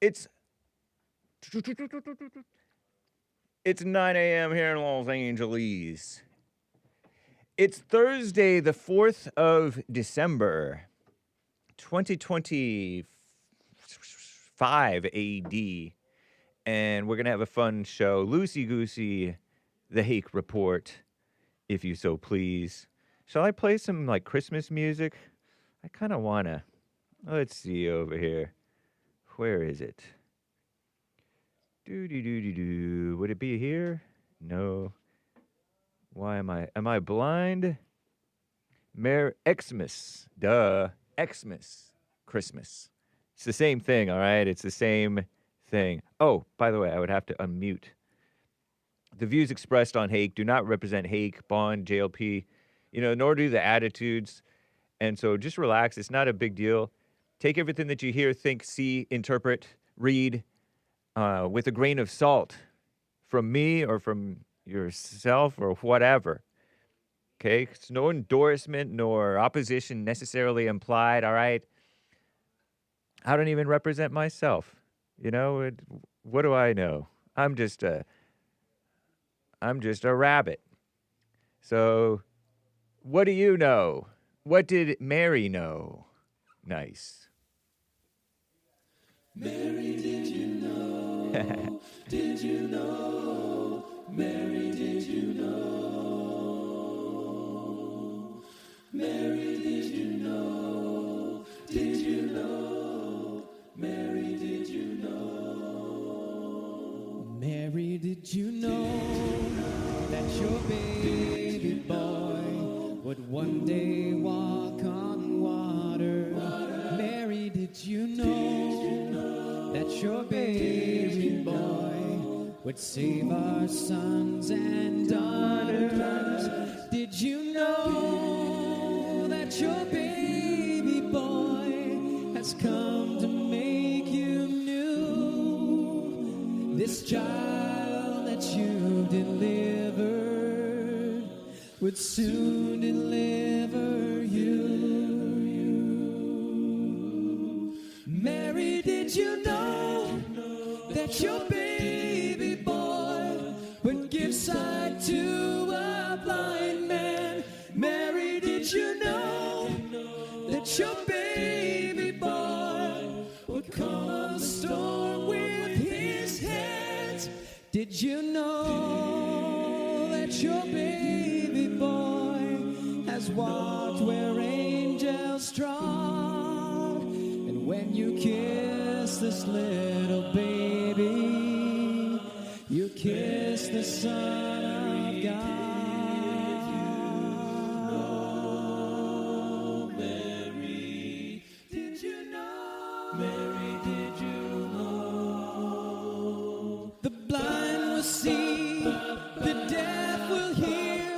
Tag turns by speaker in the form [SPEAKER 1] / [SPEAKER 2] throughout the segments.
[SPEAKER 1] It's 9 a.m. here in Los Angeles. It's Thursday, the 4th of December, 2025 AD. And we're going to have a fun show. Loosey-goosey, the Hake Report, if you so please. Shall I play some, like, Christmas music? I kind of want to. Let's see over here. Where is it? Do. Would it be here? No. Why am I blind? Xmas. Duh. Xmas. Christmas. It's the same thing, all right? It's the same thing. Oh, by the way, I would have to unmute. The views expressed on Hake do not represent Hake, Bond, JLP, nor do the attitudes. And so just relax. It's not a big deal. Take everything that you hear, think, see, interpret, read with a grain of salt from me or from yourself or whatever. Okay? It's no endorsement nor opposition necessarily implied, all right? I don't even represent myself. What do I know? I'm just a rabbit. So, what do you know? What did Mary know? Nice.
[SPEAKER 2] Mary, did you know? Did you know? Mary, did you know? Mary, did you know? Did you know? Mary, did you know? Mary, did you know that your baby boy would one day walk on water? Mary, did you know that your baby boy would save our sons and daughters? Did you know that your baby boy has come to make you new? This child that you delivered would soon deliver you. Mary, did you know that your baby boy would give sight to a blind man? Mary, did you know that your baby boy would calm the storm with his hands? Did you know that your baby boy has walked where angels trod? And when you kiss this little baby, you kiss the Son of God. Mary, did you know? Mary, did you know? The blind will see, the deaf will hear,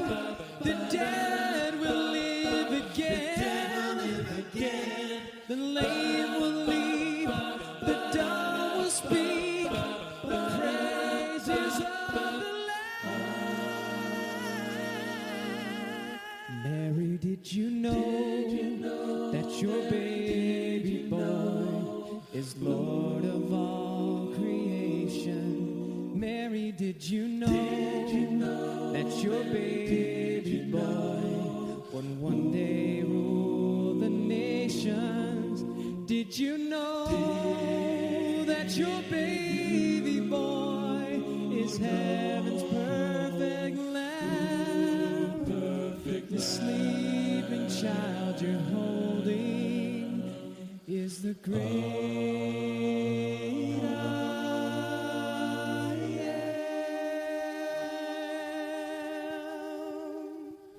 [SPEAKER 2] the dead will live again. The lame will leap, the dumb will speak, the praises of the Lamb. Mary, did you know that your baby boy is Lord of all creation? Mary, did you know that your baby boy would one day rule the nations? Did you know that your baby boy is heaven's perfect lamb? The sleeping child you're holding is the great I am.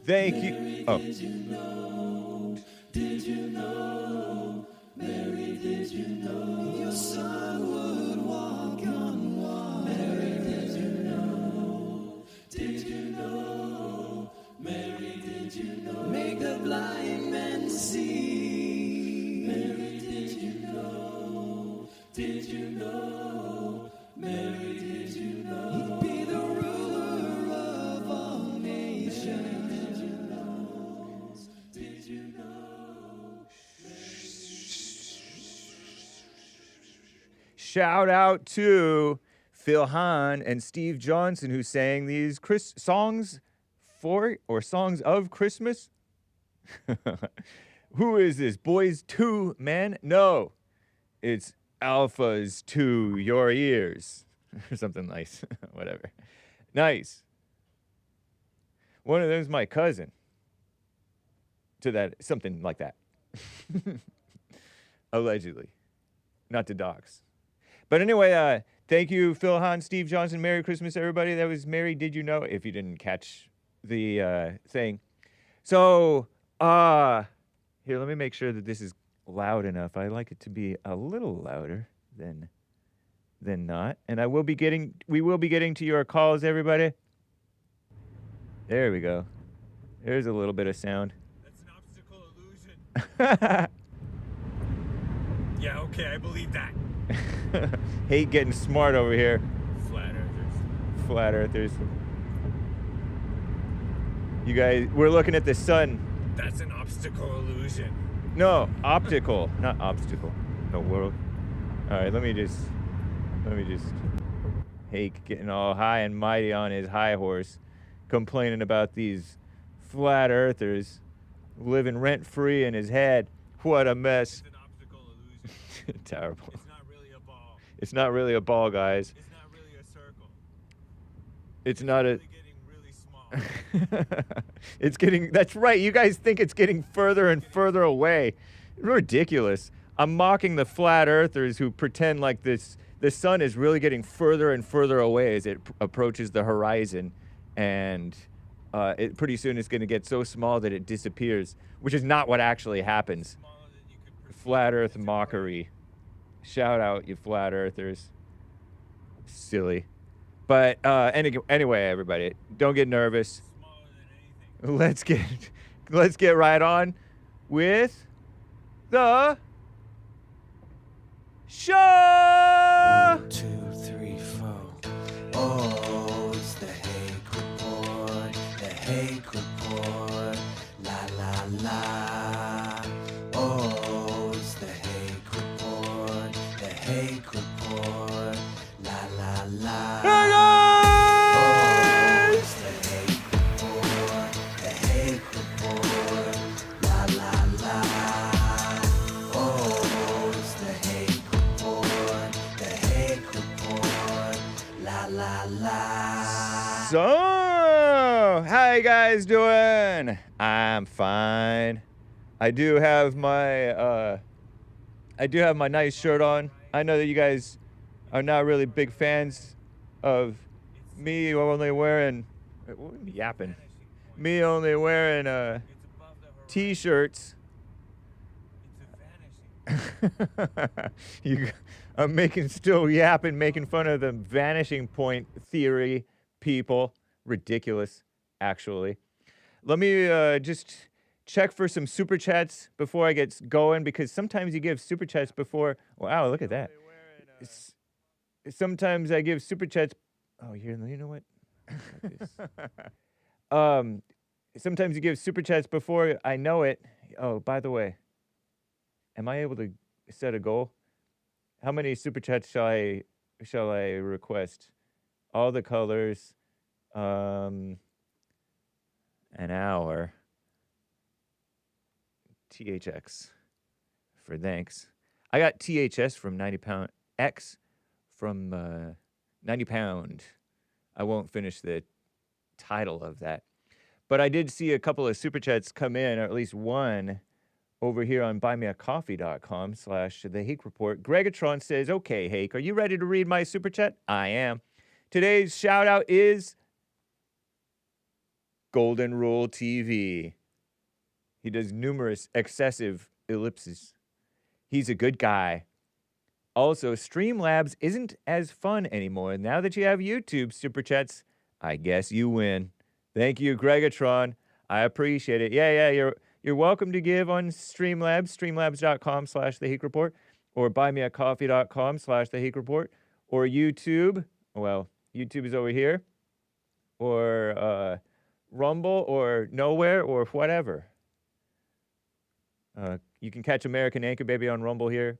[SPEAKER 1] Thank you. Oh.
[SPEAKER 2] Did you know? Did you know? Mary, did you know your son would walk on water? Mary, did you know? Did you know? Mary, did you know? Make the blind men see. Mary, did you know? Did you know? Mary, did you know? He'd be the ruler of all nations. Did you know?
[SPEAKER 1] shout out to Phil Hahn and Steve Johnson, who sang these songs for or songs of Christmas. Who is this? Boys to Men? No, it's alphas to your ears. Or something nice. Whatever. Nice. One of them's my cousin. To that, something like that. Allegedly. Not to dox. But anyway, thank you, Phil Hahn, Steve Johnson. Merry Christmas, everybody. That was Merry Did You Know, if you didn't catch the thing. So, here, let me make sure that this is loud enough. I like it to be a little louder than not. And we will be getting to your calls, everybody. There we go. There's a little bit of sound.
[SPEAKER 3] That's an optical illusion. Yeah, okay, I believe that.
[SPEAKER 1] Hate getting smart over here.
[SPEAKER 3] Flat earthers.
[SPEAKER 1] Flat earthers. You guys, we're looking at the sun.
[SPEAKER 3] That's an obstacle illusion.
[SPEAKER 1] No, optical, not obstacle. No world. All right, let me just. Hake getting all high and mighty on his high horse, complaining about these flat earthers living rent free in his head. What a mess.
[SPEAKER 3] It's an optical illusion.
[SPEAKER 1] Terrible.
[SPEAKER 3] It's not really a ball.
[SPEAKER 1] It's not really a ball, guys.
[SPEAKER 3] It's not really a circle.
[SPEAKER 1] It's not
[SPEAKER 3] really getting really small.
[SPEAKER 1] It's getting, that's right. You guys think it's getting further and further away. Ridiculous. I'm mocking the flat earthers who pretend like the sun is really getting further and further away as it approaches the horizon. And it pretty soon it's going to get so small that it disappears, which is not what actually happens. Flat earth mockery. Shout out, you flat earthers. Silly. But anyway, everybody, don't get nervous. Let's get right on with the show.
[SPEAKER 2] 1, 2, 3, 4. Oh, it's the Hake Report. The Hake Report. La la la. Oh, it's the Hake Report. The Hake Report. La la la.
[SPEAKER 1] Hey guys!
[SPEAKER 2] Oh, it's the Hake Report. The Hake Report. La la la. Oh, it's the Hake Report. The Hake Report. La la la.
[SPEAKER 1] So, how you guys doing? I'm fine. I do have my nice shirt on. I know that you guys are not really big fans of me only wearing yapping. Me only wearing t-shirts. I'm still yapping, making fun of the vanishing point theory people. Ridiculous, actually. Let me just check for some super chats before I get going, because sometimes you give super chats before. Wow, look at that. Sometimes I give super chats. Oh, you know what? Sometimes you give super chats before I know it. Oh, by the way, am I able to set a goal? How many super chats shall I request? All the colors. An hour. THX for thanks. I got THS from 90 pound. X from 90 pound. I won't finish the title of that. But I did see a couple of super chats come in, or at least one, over here on buymeacoffee.com/The Hake Report. Greggatron says, okay, Hake, are you ready to read my super chat? I am. Today's shout out is Goldenruletv. He does numerous excessive ellipses. He's a good guy. Also, Streamlabs isn't as fun anymore. Now that you have YouTube super chats, I guess you win. Thank you, Greggatron. I appreciate it. Yeah, you're welcome to give on Streamlabs, streamlabs.com/The Hake Report, or buymeacoffee.com/The Hake Report, or YouTube. Well, YouTube is over here, or Rumble, or Nowhere, or whatever. You can catch American Anchor Baby on Rumble here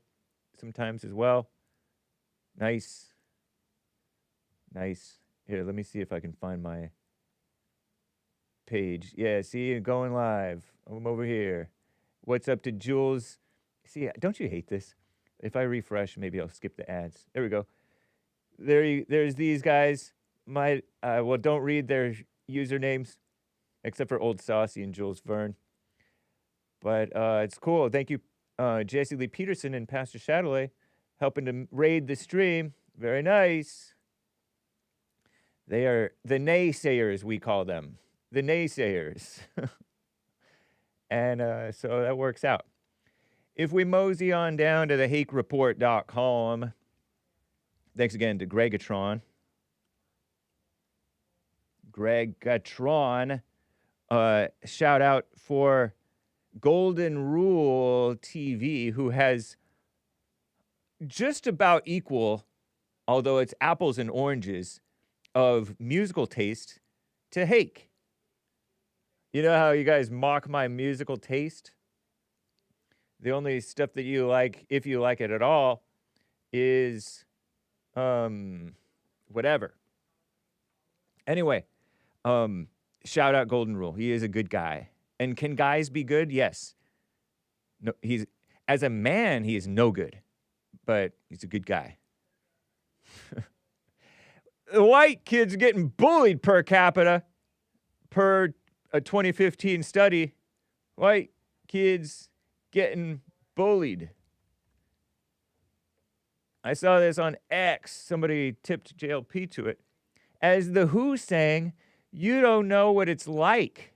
[SPEAKER 1] sometimes as well. Nice. Nice. Here, let me see if I can find my page. Yeah, see, going live. I'm over here. What's up to Jules? See, don't you hate this? If I refresh, maybe I'll skip the ads. There we go. There's these guys. Well, don't read their usernames, except for Old Saucy and Jules Verne. But it's cool. Thank you, Jesse Lee Peterson and Pastor Shadowley, helping to raid the stream. Very nice. They are the naysayers, we call them. The naysayers. And so that works out. If we mosey on down to the HakeReport.com, thanks again to Greggatron. Greggatron. Shout out for Goldenruletv, who has just about equal, although it's apples and oranges, of musical taste to Hake. You know how you guys mock my musical taste? The only stuff that you like, if you like it at all, is whatever. Anyway, shout out Golden Rule. He is a good guy. And can guys be good? Yes. No, as a man, he is no good, but he's a good guy. The white kids getting bullied per capita per a 2015 study. White kids getting bullied. I saw this on X. Somebody tipped JLP to it. As the Who sang, you don't know what it's like.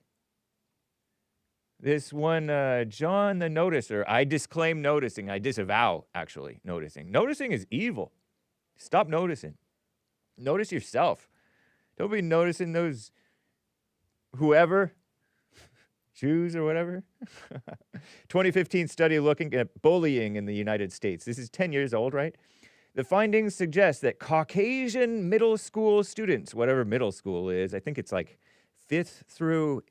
[SPEAKER 1] This one, John the Noticer. I disclaim noticing. I disavow, actually, noticing. Noticing is evil. Stop noticing. Notice yourself. Don't be noticing those whoever, Jews or whatever. 2015 study looking at bullying in the United States. This is 10 years old, right? The findings suggest that Caucasian middle school students, whatever middle school is, I think it's like 5th through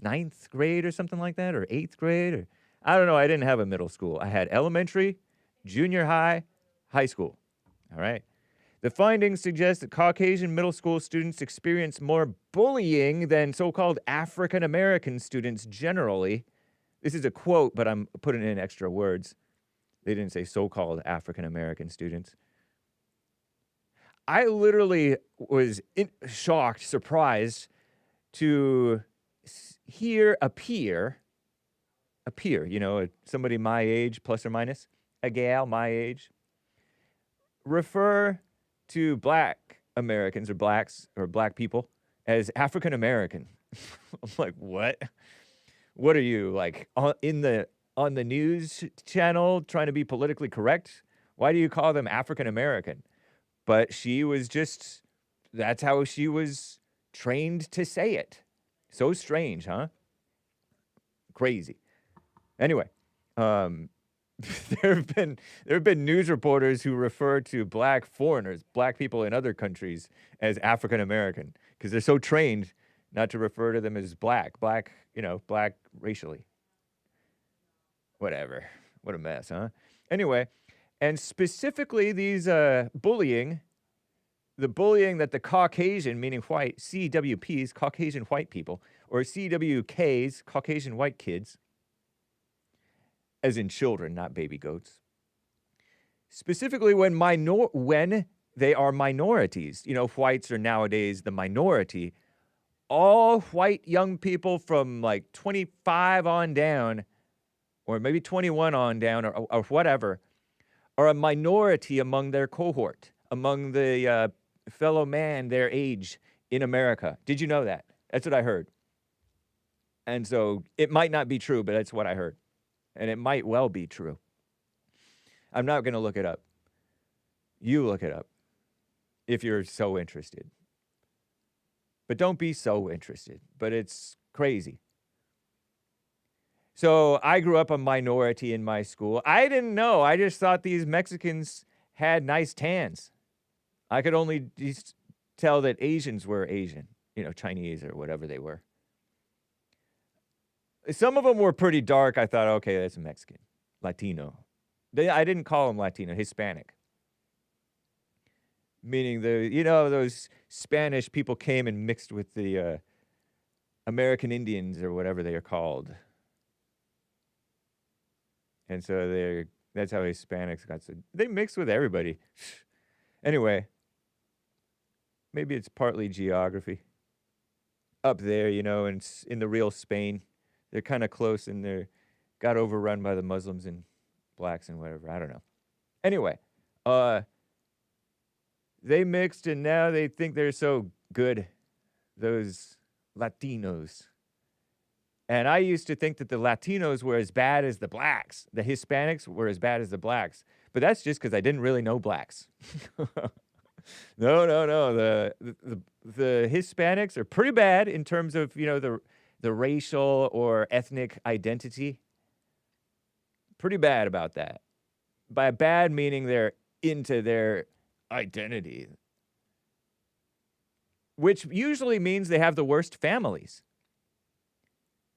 [SPEAKER 1] 9th grade or something like that, or 8th grade, or I don't know. I didn't have a middle school. I had elementary, junior high, high school. All right. The findings suggest that Caucasian middle school students experience more bullying than so-called African American students generally. This is a quote, but I'm putting in extra words. They didn't say so-called African American students. I literally was shocked, surprised to hear a peer, you know, somebody my age, plus or minus, a gal my age, refer to black Americans or blacks or black people as African American. I'm like, what? What are you, like, on the news channel trying to be politically correct? Why do you call them African American? But she was just, that's how she was trained to say it. So strange, huh? Crazy. Anyway, there have been news reporters who refer to black foreigners, black people in other countries, as African American because they're so trained not to refer to them as black, you know, black racially. Whatever. What a mess, huh? Anyway, and specifically these bullying, the bullying that the Caucasian, meaning white, CWPs, Caucasian white people, or CWKs, Caucasian white kids, as in children, not baby goats. Specifically when they are minorities. You know, whites are nowadays the minority. All white young people from like 25 on down, or maybe 21 on down, or whatever, are a minority among their cohort, among the fellow man their age in America. Did you know that? That's what I heard. And so it might not be true, but that's what I heard. And it might well be true. I'm not going to look it up. You look it up if you're so interested. But don't be so interested. But it's crazy. So I grew up a minority in my school. I didn't know. I just thought these Mexicans had nice tans. I could only just tell that Asians were Asian, you know, Chinese or whatever they were. Some of them were pretty dark. I thought, okay, that's Mexican, Latino. I didn't call them Latino, Hispanic. meaning those Spanish people came and mixed with the American Indians or whatever they are called. And so that's how Hispanics got, so they mix with everybody. Anyway, maybe it's partly geography. Up there, and in the real Spain, they're kind of close and they got overrun by the Muslims and blacks and whatever. I don't know. Anyway, they mixed and now they think they're so good, those Latinos. And I used to think that the Latinos were as bad as the blacks. The Hispanics were as bad as the blacks. But that's just because I didn't really know blacks. No. The Hispanics are pretty bad in terms of, the racial or ethnic identity. Pretty bad about that. By bad meaning they're into their identity. Which usually means they have the worst families.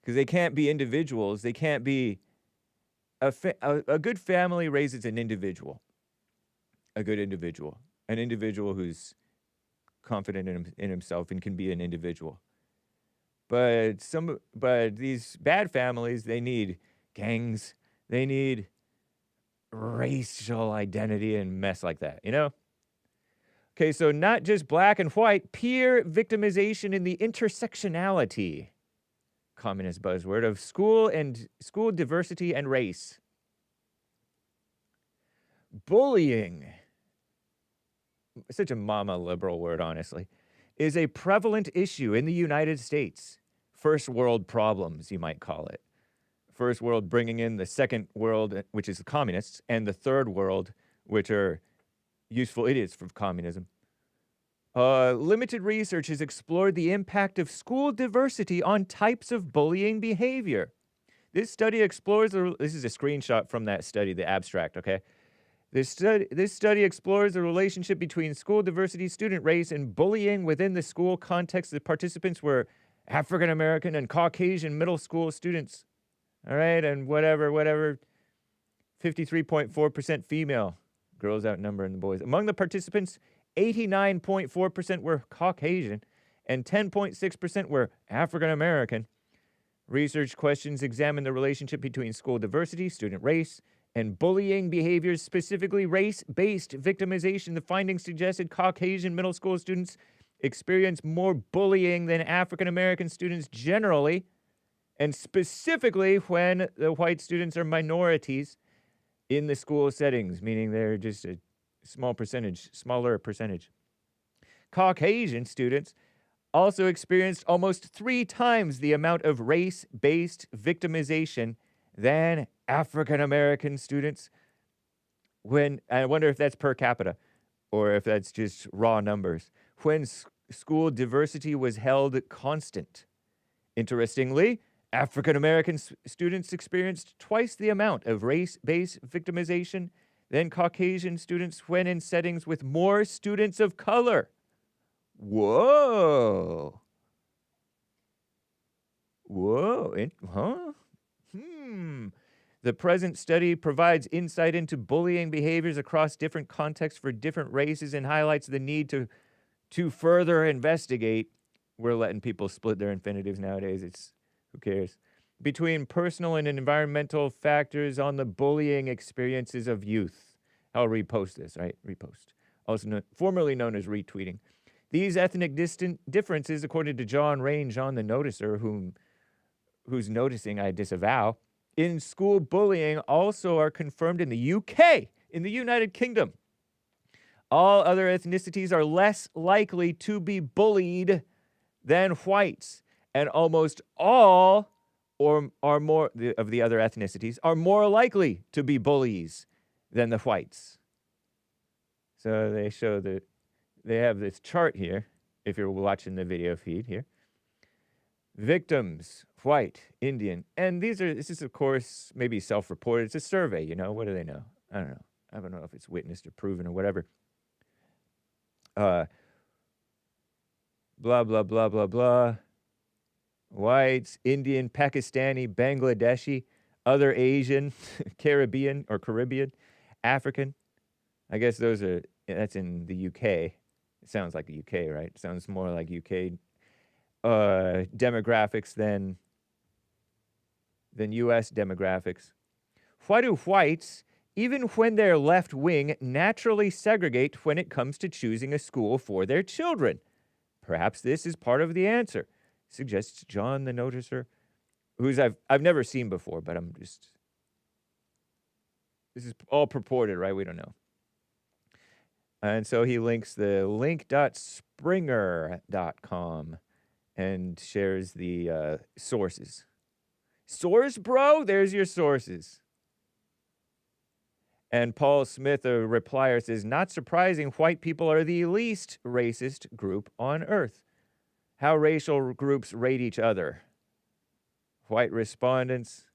[SPEAKER 1] Because they can't be individuals. They can't be... A good family raises an individual. A good individual. An individual who's confident in himself and can be an individual. But these bad families, they need gangs. They need racial identity and mess like that, Okay, so not just black and white, peer victimization in the intersectionality, communist buzzword, of school diversity and race. Bullying, such a mama liberal word, honestly, is a prevalent issue in the United States. First world problems, you might call it. First world bringing in the second world, which is the communists, and the third world, which are useful idiots for communism. Limited research has explored the impact of school diversity on types of bullying behavior. This study explores, this is a screenshot from that study, the abstract, okay? This study explores the relationship between school diversity, student race, and bullying within the school context. The participants were African American and Caucasian middle school students. All right, and whatever, 53.4% female. Girls outnumbering the boys. Among the participants, 89.4% were Caucasian and 10.6% were African American. Research questions examine the relationship between school diversity, student race, and bullying behaviors, specifically race-based victimization. The findings suggested Caucasian middle school students experience more bullying than African American students generally, and specifically when the white students are minorities in the school settings, meaning they're just a smaller percentage. Caucasian students also experienced almost 3 times the amount of race-based victimization than African American students. I wonder if that's per capita or if that's just raw numbers. When school diversity was held constant. Interestingly, African American students experienced twice the amount of race-based victimization than Caucasian students when in settings with more students of color. Whoa. Huh? The present study provides insight into bullying behaviors across different contexts for different races and highlights the need to further investigate. We're letting people split their infinitives nowadays. Who cares? Between personal and environmental factors on the bullying experiences of youth. I'll repost this, right? Repost. Also formerly known as retweeting. These ethnic differences, according to John Range on the Noticer, who's noticing I disavow, in school bullying also are confirmed in the UK, in the United Kingdom. All other ethnicities are less likely to be bullied than whites, and almost all are more of the other ethnicities are more likely to be bullies than the whites. So they show that they have this chart here, if you're watching the video feed here. Victims, white, Indian, and this is of course maybe self-reported. It's a survey, what do they know? I don't know. I don't know if it's witnessed or proven or whatever. Blah, blah, blah, blah, blah. Whites, Indian, Pakistani, Bangladeshi, other Asian, Caribbean, African. I guess those are That's in the UK. It sounds like the UK, right? It sounds more like UK demographics than US demographics. Why do whites, even when they're left wing, naturally segregate when it comes to choosing a school for their children? Perhaps this is part of the answer, suggests John the Noticer, who's I've never seen before, but I'm just, this is all purported, right? We don't know. And so he links the link.springer.com and shares the sources. Source, bro? There's your sources. And Paul Smith, a replier, says, not surprising, white people are the least racist group on earth. How racial groups rate each other. White respondents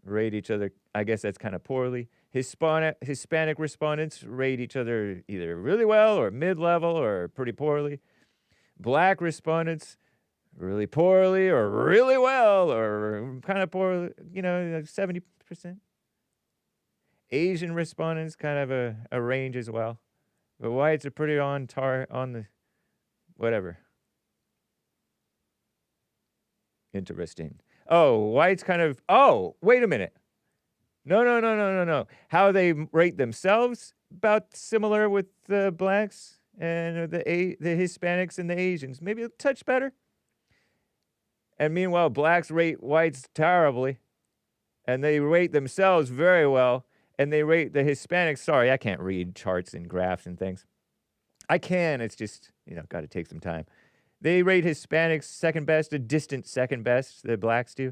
[SPEAKER 1] rate each other, I guess that's kind of poorly. Hispanic respondents rate each other either really well or mid-level or pretty poorly. Black respondents really poorly or really well or kind of poorly, you know, like 70%. Asian respondents kind of a range as well. But whites are pretty on the whatever. Interesting. Oh, whites kind of, oh, wait a minute. No. How they rate themselves, about similar with the blacks and the Hispanics and the Asians. Maybe a touch better. And meanwhile, blacks rate whites terribly. And they rate themselves very well. And they rate the Hispanics, sorry, I can't read charts and graphs and things. I can, it's just, you know, got to take some time. They rate Hispanics second best, a distant second best, the blacks do.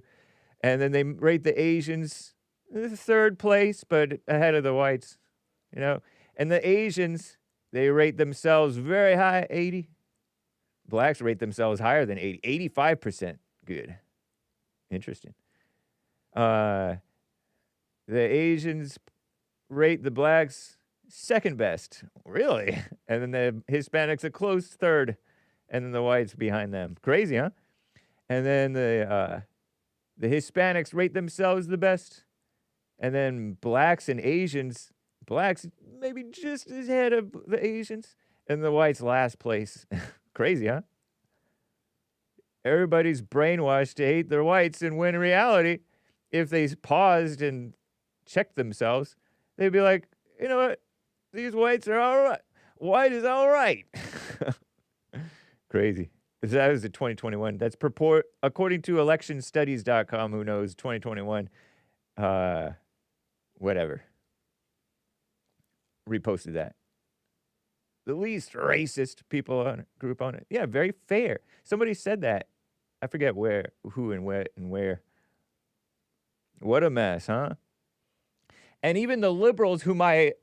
[SPEAKER 1] And then they rate the Asians third place, but ahead of the whites, you know. And the Asians, they rate themselves very high, 80. Blacks rate themselves higher than 80, 85% good. Interesting. The Asians rate the blacks second best, really? And then the Hispanics a close third, and then the whites behind them. Crazy, huh? And then the Hispanics rate themselves the best, and then blacks and Asians, blacks maybe just as ahead of the Asians, and the whites last place. Crazy, huh? Everybody's brainwashed to hate their whites, and when in reality, if they paused and checked themselves, they'd be like, you know what? These whites are all right. White is all right. Crazy. That was the 2021. That's according to electionstudies.com. Who knows? 2021. Whatever. Reposted that. The least racist people on it, group on it. Yeah, very fair. Somebody said that. I forget where, who, and where. What a mess, huh? And even the liberals whom I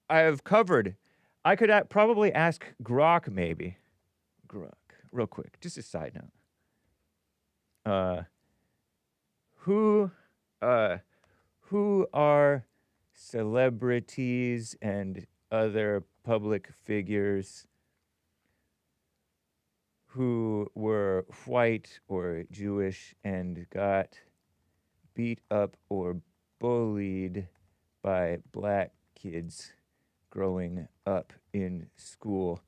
[SPEAKER 1] have covered, I could probably ask Grok maybe. Grok, real quick, just a side note. Who are celebrities and other public figures who were white or Jewish and got beat up or bullied by black kids growing up in school?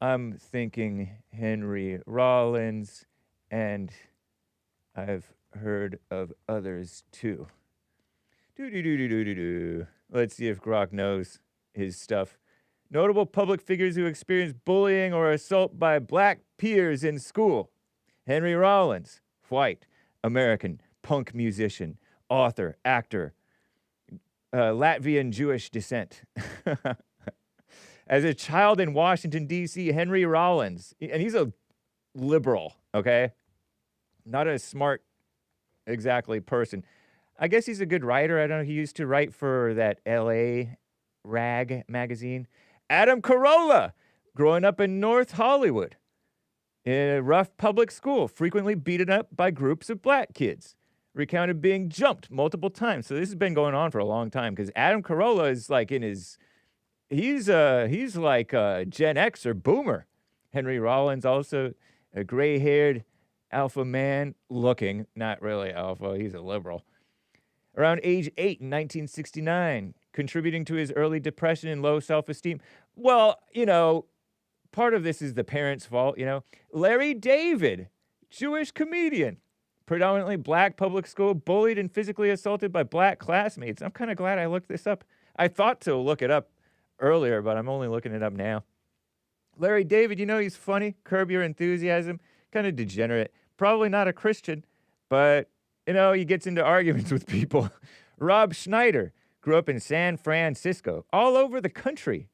[SPEAKER 1] I'm thinking Henry Rollins, and I've heard of others too. Let's see if Grok knows his stuff. Notable public figures who experienced bullying or assault by black peers in school. Henry Rollins, white, American, punk musician, author, actor, Latvian Jewish descent. As a child in Washington, D.C., Henry Rollins, and he's a liberal, okay? Not a smart, exactly, person. I guess he's a good writer. I don't know. He used to write for that L.A. Rag magazine. Adam Carolla, growing up in North Hollywood, in a rough public school, frequently beaten up by groups of black kids. Recounted being jumped multiple times. So this has been going on for a long time, because Adam Carolla is like in his... He's like a Gen X or boomer. Henry Rollins, also a gray-haired alpha man looking, not really alpha, he's a liberal. Around age 8 in 1969, contributing to his early depression and low self-esteem. Well, you know, part of this is the parents' fault, you know. Larry David, Jewish comedian, predominantly black public school, bullied and physically assaulted by black classmates. I'm kind of glad I looked this up. I thought to look it up earlier, but I'm only looking it up now. Larry David, you know, he's funny. Curb Your Enthusiasm, kind of degenerate. Probably not a Christian, but, you know, he gets into arguments with people. Rob Schneider grew up in San Francisco, all over the country.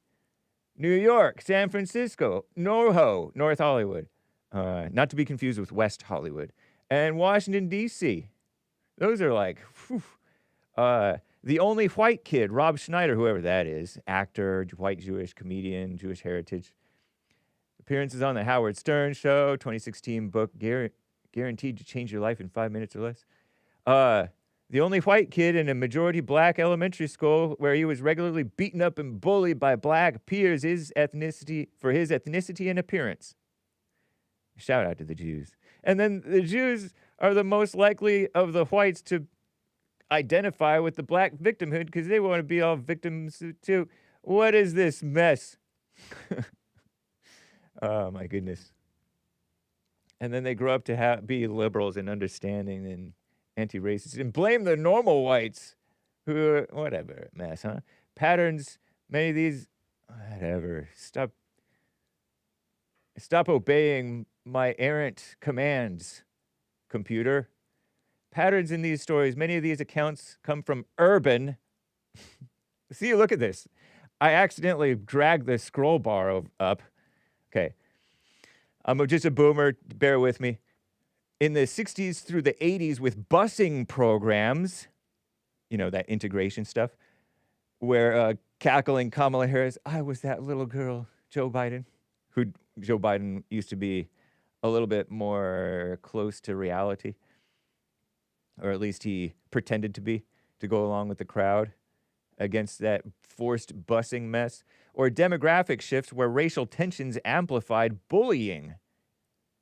[SPEAKER 1] New York, San Francisco, NoHo, North Hollywood. Not to be confused with West Hollywood. And Washington, D.C. Those are like, whew. The only white kid, Rob Schneider, whoever that is, actor, white Jewish comedian, Jewish heritage. Appearances on the Howard Stern Show, 2016 book, Guaranteed to Change Your Life in 5 Minutes or Less. The only white kid in a majority black elementary school where he was regularly beaten up and bullied by black peers for his ethnicity and appearance. Shout out to the Jews. And then the Jews are the most likely of the whites to identify with the black victimhood because they want to be all victims too. What is this mess? Oh, my goodness. And then they grow up to be liberals and understanding and anti-racist and blame the normal whites who are, whatever, mess, huh? Patterns, many of these, whatever. Stop obeying my errant commands, computer. Patterns in these stories, many of these accounts come from urban. See, look at this. I accidentally dragged the scroll bar up. Okay. I'm just a boomer. Bear with me. In the 60s through the 80s with busing programs, you know, that integration stuff, where cackling Kamala Harris, I was that little girl, Joe Biden, who Joe Biden used to be a little bit more close to reality, or at least he pretended to be, to go along with the crowd against that forced busing mess, or demographic shifts where racial tensions amplified bullying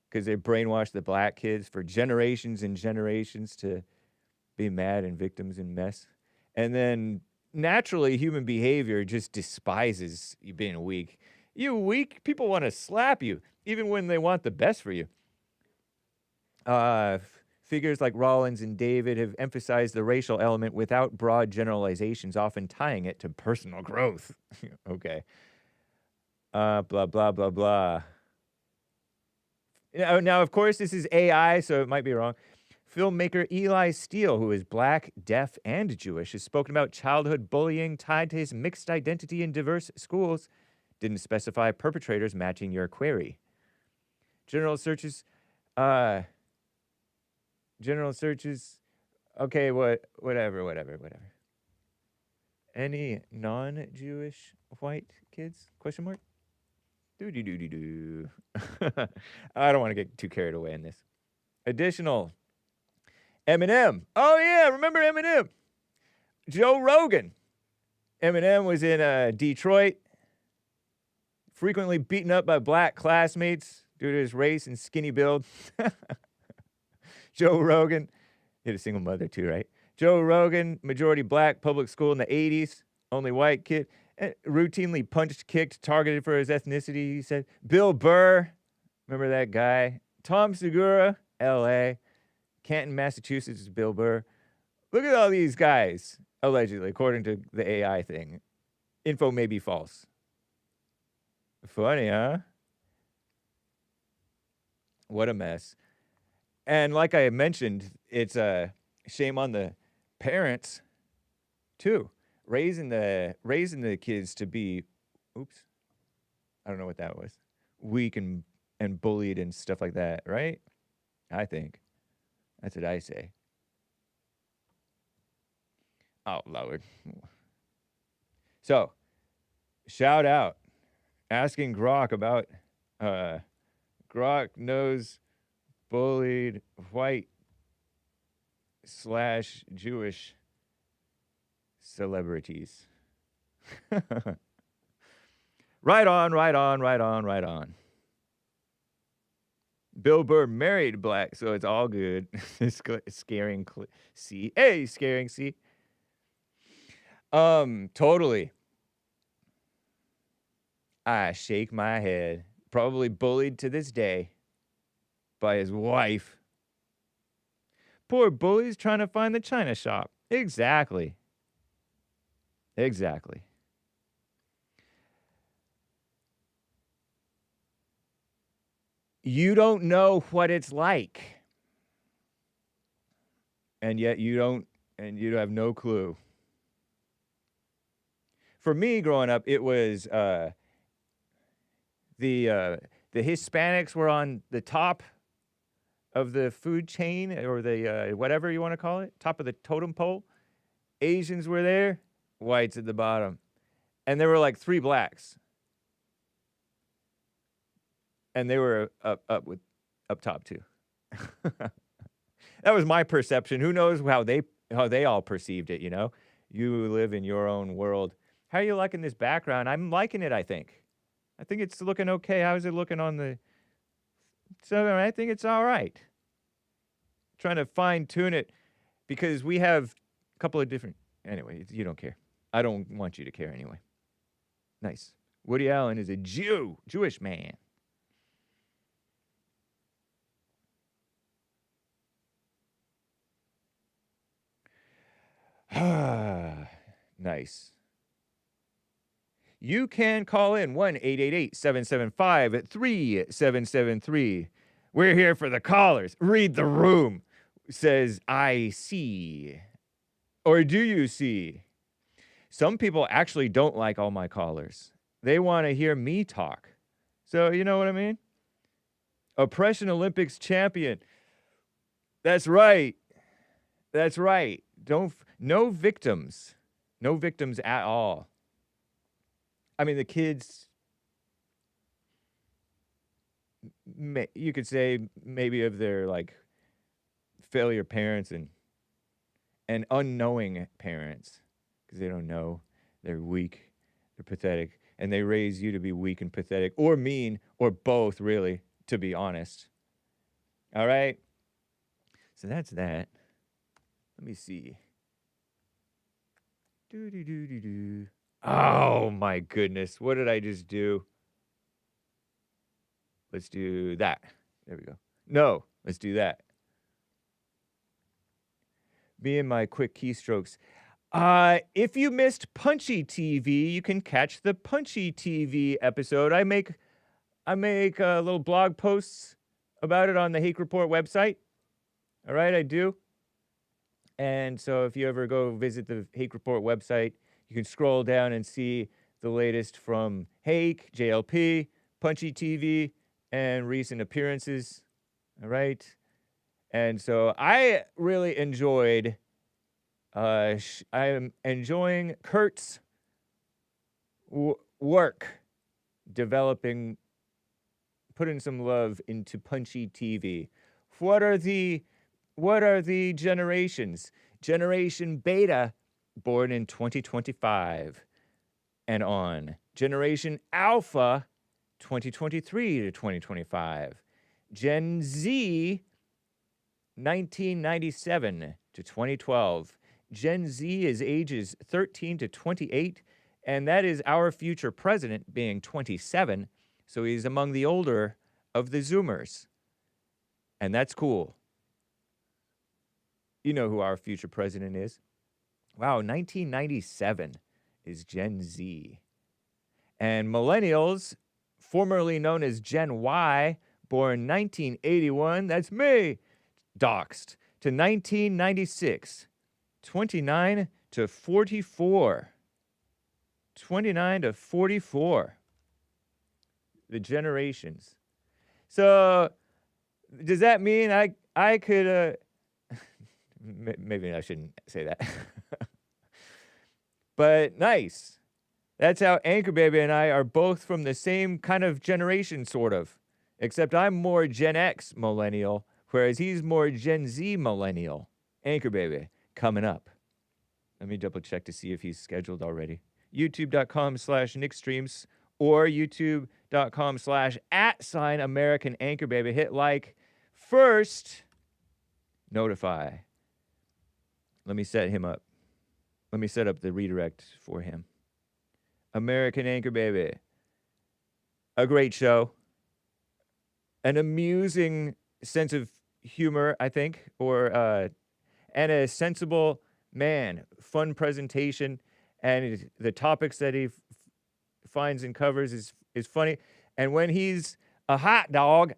[SPEAKER 1] because they brainwashed the black kids for generations and generations to be mad and victims and mess. And then naturally human behavior just despises you being weak. You weak, people want to slap you, even when they want the best for you. Figures like Rollins and David have emphasized the racial element without broad generalizations, often tying it to personal growth. Okay. Blah, blah, blah, blah. Now, of course, this is AI, so it might be wrong. Filmmaker Eli Steele, who is black, deaf, and Jewish, has spoken about childhood bullying tied to his mixed identity in diverse schools. Didn't specify perpetrators matching your query. General searches, okay, whatever. Any non-Jewish white kids? Question mark? Do. I don't want to get too carried away in this. Additional. Eminem. Oh, yeah, remember Eminem? Joe Rogan. Eminem was in Detroit, frequently beaten up by black classmates due to his race and skinny build. Joe Rogan. He had a single mother, too, right? Joe Rogan, majority black, public school in the 80s, only white kid. Routinely punched, kicked, targeted for his ethnicity, he said. Bill Burr, remember that guy? Tom Segura, L.A. Canton, Massachusetts is Bill Burr. Look at all these guys, allegedly, according to the AI thing. Info may be false. Funny, huh? What a mess. And like I mentioned, it's a shame on the parents, too. Raising the kids to be, oops, I don't know what that was, weak and bullied and stuff like that, right? I think. That's what I say. Oh, Lord. So, shout out. Asking Grok about, Grok knows bullied white / Jewish celebrities. Right on. Bill Burr married black, so it's all good. Scaring C. Hey, scaring C. Totally. I shake my head. Probably bullied to this day by his wife. Poor bully's trying to find the china shop. Exactly. Exactly. You don't know what it's like. And yet you have no clue. For me growing up, it was the Hispanics were on the top of the food chain, or the whatever you want to call it, top of the totem pole. Asians were there, whites at the bottom. And there were like 3 blacks. And they were up top too. That was my perception. Who knows how they all perceived it, you know? You live in your own world. How are you liking this background? I'm liking it, I think. I think it's looking okay. How is it looking on the... So I think it's all right. Trying to fine-tune it because we have a couple of different... Anyway, you don't care. I don't want you to care anyway. Nice. Woody Allen is a Jewish man. Nice. You can call in 1-888-775-3773. We're here for the callers. Read the room, says I see. Or do you see? Some people actually don't like all my callers. They want to hear me talk. So, you know what I mean? Oppression Olympics champion. That's right. That's right. No victims. No victims at all. I mean, the kids, you could say maybe of their like failure parents and unknowing parents, because they don't know, they're weak, they're pathetic, and they raise you to be weak and pathetic or mean or both, really, to be honest. All right? So that's that. Let me see. Oh my goodness. What did I just do? Let's do that. There we go. No, let's do that. Me and my quick keystrokes. If you missed Punchie TV, you can catch the Punchie TV episode. I make little blog posts about it on the Hake Report website. All right, I do. And so if you ever go visit the Hake Report website, you can scroll down and see the latest from Hake, JLP, Punchie TV, and recent appearances. All right. And so I really enjoyed, I am enjoying Kurt's work developing, putting some love into Punchie TV. What are the generations? Generation Beta, born in 2025 and on. Generation Alpha, 2023 to 2025. Gen Z, 1997 to 2012. Gen Z is ages 13 to 28, and that is our future president being 27, so he's among the older of the Zoomers. And that's cool. You know who our future president is. Wow, 1997 is Gen Z. And millennials, formerly known as Gen Y, born 1981, that's me, doxed, to 1996, 29 to 44. 29 to 44. The generations. So, does that mean I could, maybe I shouldn't say that. But nice. That's how Anchor Baby and I are both from the same kind of generation, sort of. Except I'm more Gen X millennial, whereas he's more Gen Z millennial. Anchor Baby, coming up. Let me double check to see if he's scheduled already. YouTube.com/NickStreams or YouTube.com/@American Anchor Baby. Hit like first. Notify. Let me set him up. Let me set up the redirect for him. American Anchor Baby. A great show. An amusing sense of humor, I think, and a sensible man. Fun presentation, and the topics that he finds and covers is funny. And when he's a hot dog,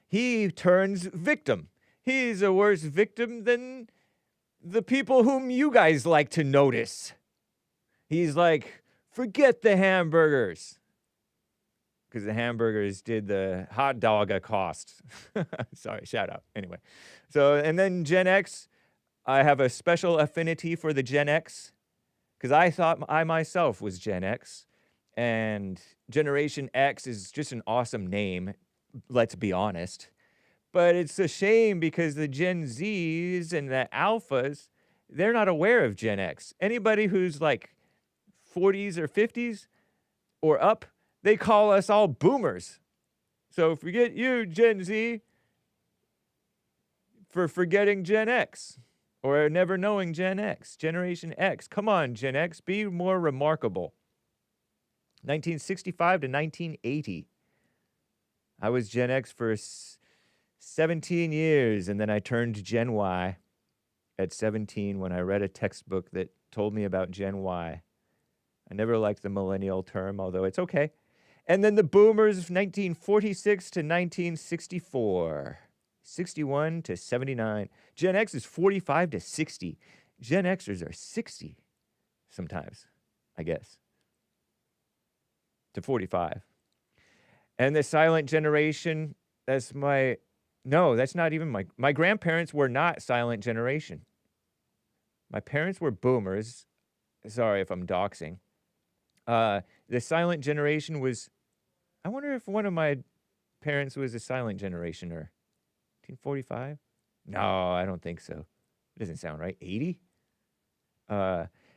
[SPEAKER 1] he turns victim. He's a worse victim than the people whom you guys like to notice. He's like, forget the hamburgers. Because the hamburgers did the hot dog a cost. Sorry, shout out. Anyway. So, and then Gen X, I have a special affinity for the Gen X. Because I thought I myself was Gen X. And Generation X is just an awesome name, let's be honest. But it's a shame because the Gen Zs and the Alphas, they're not aware of Gen X. Anybody who's like 40s or 50s or up, they call us all boomers. So forget you, Gen Z, for forgetting Gen X or never knowing Gen X, Generation X. Come on, Gen X, be more remarkable. 1965 to 1980. I was Gen X for 17 years, and then I turned Gen Y at 17 when I read a textbook that told me about Gen Y. I never liked the millennial term, although it's okay. And then the boomers, 1946 to 1964. 61 to 79. Gen X is 45 to 60. Gen Xers are 60 sometimes, I guess, to 45. And the silent generation, that's not even my grandparents were not silent generation. My parents were boomers. Sorry if I'm doxing. The silent generation was, I wonder if one of my parents was a silent generationer. 1945? No, I don't think so. It doesn't sound right. 80?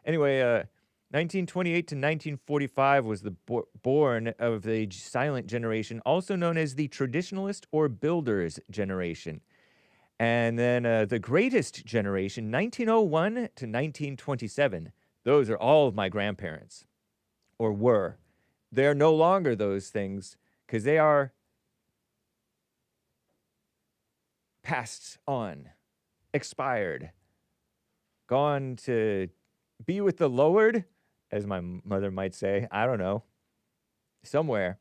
[SPEAKER 1] Anyway, 1928 to 1945 was the born of the silent generation, also known as the traditionalist or builders generation. And then the greatest generation, 1901 to 1927. Those are all of my grandparents, or were. They're no longer those things because they are passed on, expired, gone to be with the Lord, as my mother might say. I don't know. Somewhere.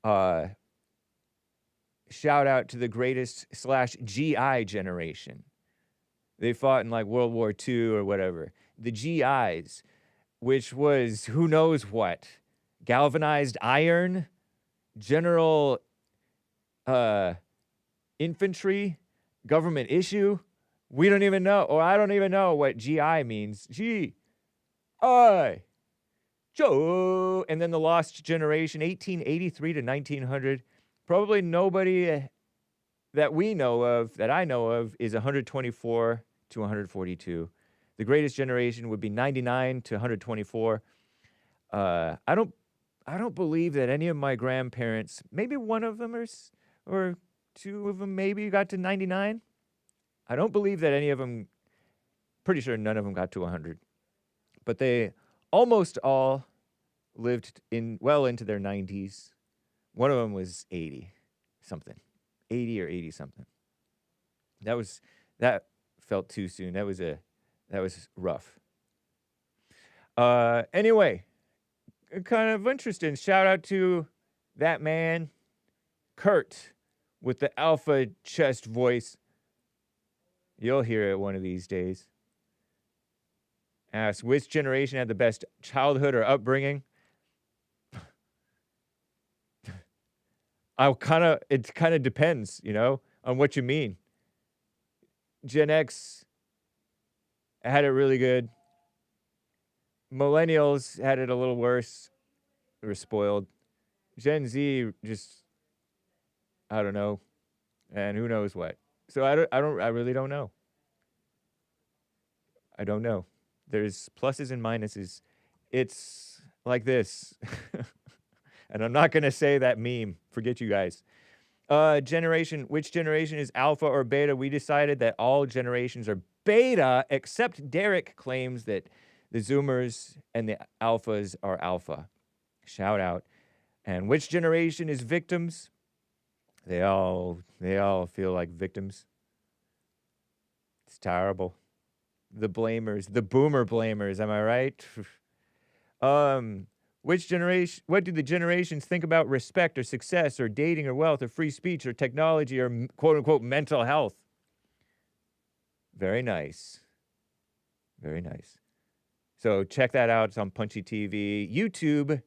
[SPEAKER 1] Shout out to the greatest /GI generation. They fought in like World War II or whatever. The GIs, which was who knows what. Galvanized iron, general infantry, government issue. We don't even know, or I don't even know what GI means. G-I. Joe. And then the lost generation, 1883 to 1900. Probably nobody that we know of, that I know of, is 124 to 142. The greatest generation would be 99 to 124. I don't believe that any of my grandparents, maybe one of them or two of them maybe got to 99. I don't believe that any of them, pretty sure none of them got to 100. But they almost all lived well into their 90s. One of them was 80 something. 80 or 80 something. That felt too soon. That was rough. Anyway, kind of interesting. Shout out to that man, Kurt, with the alpha chest voice. You'll hear it one of these days. Ask which generation had the best childhood or upbringing. It kind of depends, on what you mean. Gen X had it really good. Millennials had it a little worse. They were spoiled. Gen Z just, I don't know, and who knows what. So I really don't know. I don't know. There's pluses and minuses. It's like this. And I'm not going to say that meme. Forget you guys. Which generation is alpha or beta? We decided that all generations are beta, except Derek claims that the Zoomers and the Alphas are alpha. Shout out. And which generation is victims? They all feel like victims. It's terrible. The blamers, the boomer blamers, am I right? Which generation, what do the generations think about respect or success or dating or wealth or free speech or technology or quote unquote mental health? Very nice. Very nice. So check that out. It's on Punchie TV, YouTube,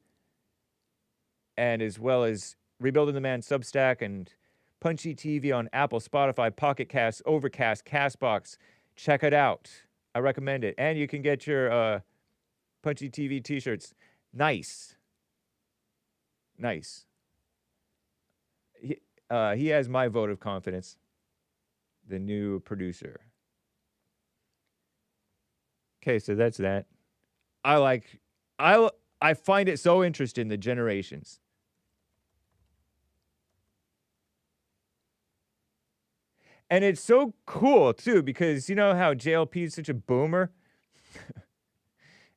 [SPEAKER 1] and as well as Rebuilding the Man Substack and Punchie TV on Apple, Spotify, Pocket Cast, Overcast, Castbox. Check it out. I recommend it. And you can get your Punchie TV t-shirts. Nice. Nice. He has my vote of confidence. The new producer. Okay, so that's that. I find it so interesting, the generations. And it's so cool, too, because you know how JLP is such a boomer?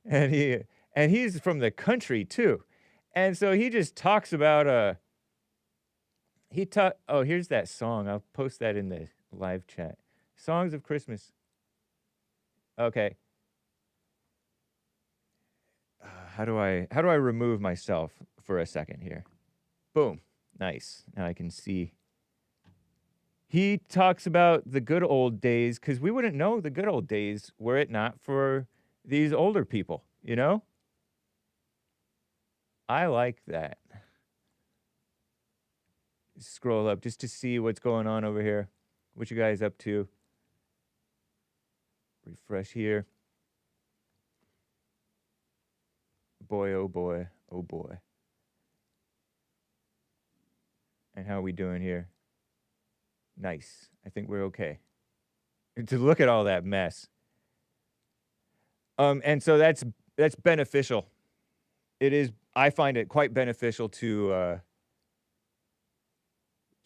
[SPEAKER 1] and he's from the country, too. And so he just talks about, oh, here's that song. I'll post that in the live chat. Songs of Christmas. Okay. How do I remove myself for a second here? Boom. Nice. Now I can see. He talks about the good old days because we wouldn't know the good old days were it not for these older people, you know? I like that. Scroll up just to see what's going on over here. What you guys up to? Refresh here. Boy, oh boy, oh boy. And how are we doing here? Nice. I think we're okay. And to look at all that mess. And so that's beneficial. It is. I find it quite beneficial to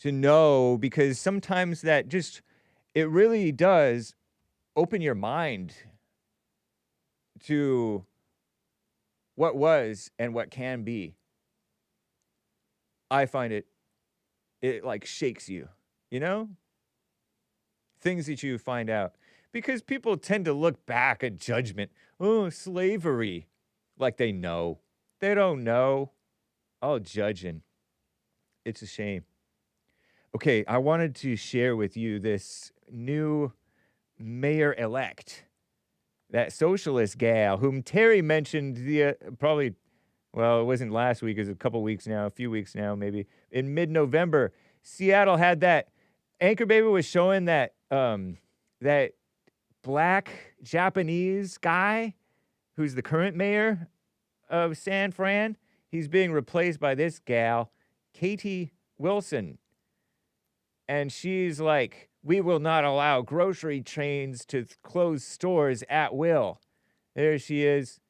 [SPEAKER 1] know, because sometimes that just, it really does open your mind to what was and what can be. I find it like shakes you, you know? Things that you find out. Because people tend to look back at judgment. Oh, slavery. Like they know. They don't know. All judging. It's a shame. Okay, I wanted to share with you this new mayor-elect. That socialist gal whom Terry mentioned probably, well, it wasn't last week, it was a couple weeks now, a few weeks now maybe. In mid-November, Seattle had that, Anchor Baby was showing that that black Japanese guy who's the current mayor of San Fran. He's being replaced by this gal, Katie Wilson. And she's like, we will not allow grocery chains to close stores at will. There she is.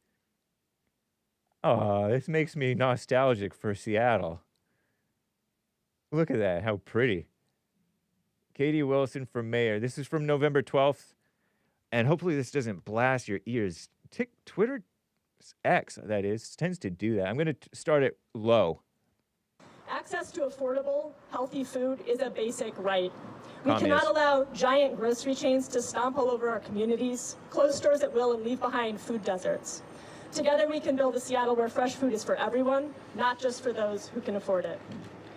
[SPEAKER 1] Oh, this makes me nostalgic for Seattle. Look at that, how pretty. Katie Wilson for mayor. This is from November 12th. And hopefully this doesn't blast your ears. Twitter X, that is, tends to do that. I'm going to start it low.
[SPEAKER 4] Access to affordable, healthy food is a basic right. We
[SPEAKER 1] Communist.
[SPEAKER 4] cannot allow giant grocery chains to stomp all over our communities, close stores at will, and leave behind food deserts. Together we can build a Seattle where fresh food is for everyone, not just for those who can afford it.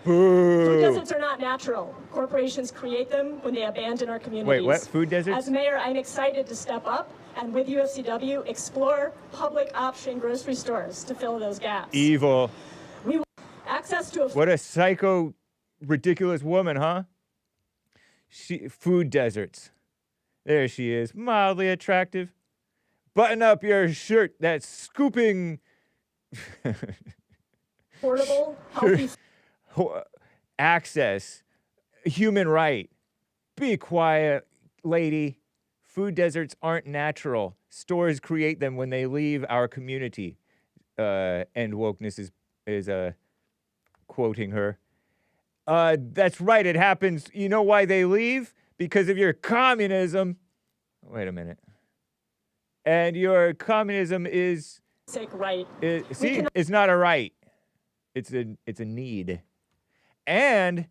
[SPEAKER 1] Boo.
[SPEAKER 4] Food deserts are not natural. Corporations create them when they abandon our communities.
[SPEAKER 1] Wait, what? Food deserts?
[SPEAKER 4] As mayor, I'm excited to step up and with UFCW explore public option grocery stores to fill those gaps.
[SPEAKER 1] Evil.
[SPEAKER 4] We want access to
[SPEAKER 1] What a psycho, ridiculous woman, huh? Food deserts. There she is, mildly attractive. Button up your shirt, that's scooping.
[SPEAKER 4] affordable, healthy
[SPEAKER 1] Access, human right. Be quiet, lady. Food deserts aren't natural. Stores create them when they leave our community. And wokeness is quoting her. That's right, it happens. You know why they leave? Because of your communism. Wait a minute. And your communism is
[SPEAKER 4] Sake right.
[SPEAKER 1] see, it's not a right. It's a need. And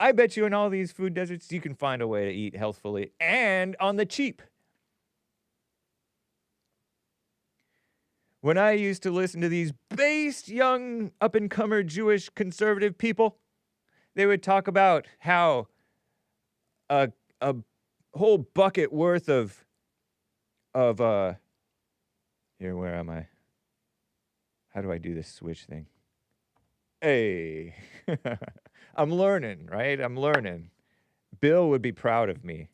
[SPEAKER 1] I bet you in all these food deserts you can find a way to eat healthfully and on the cheap. When I used to listen to these based young up-and-comer Jewish conservative people, they would talk about how a whole bucket worth of here, where am I? How do I do this switch thing? Hey, I'm learning, right? I'm learning. Bill would be proud of me.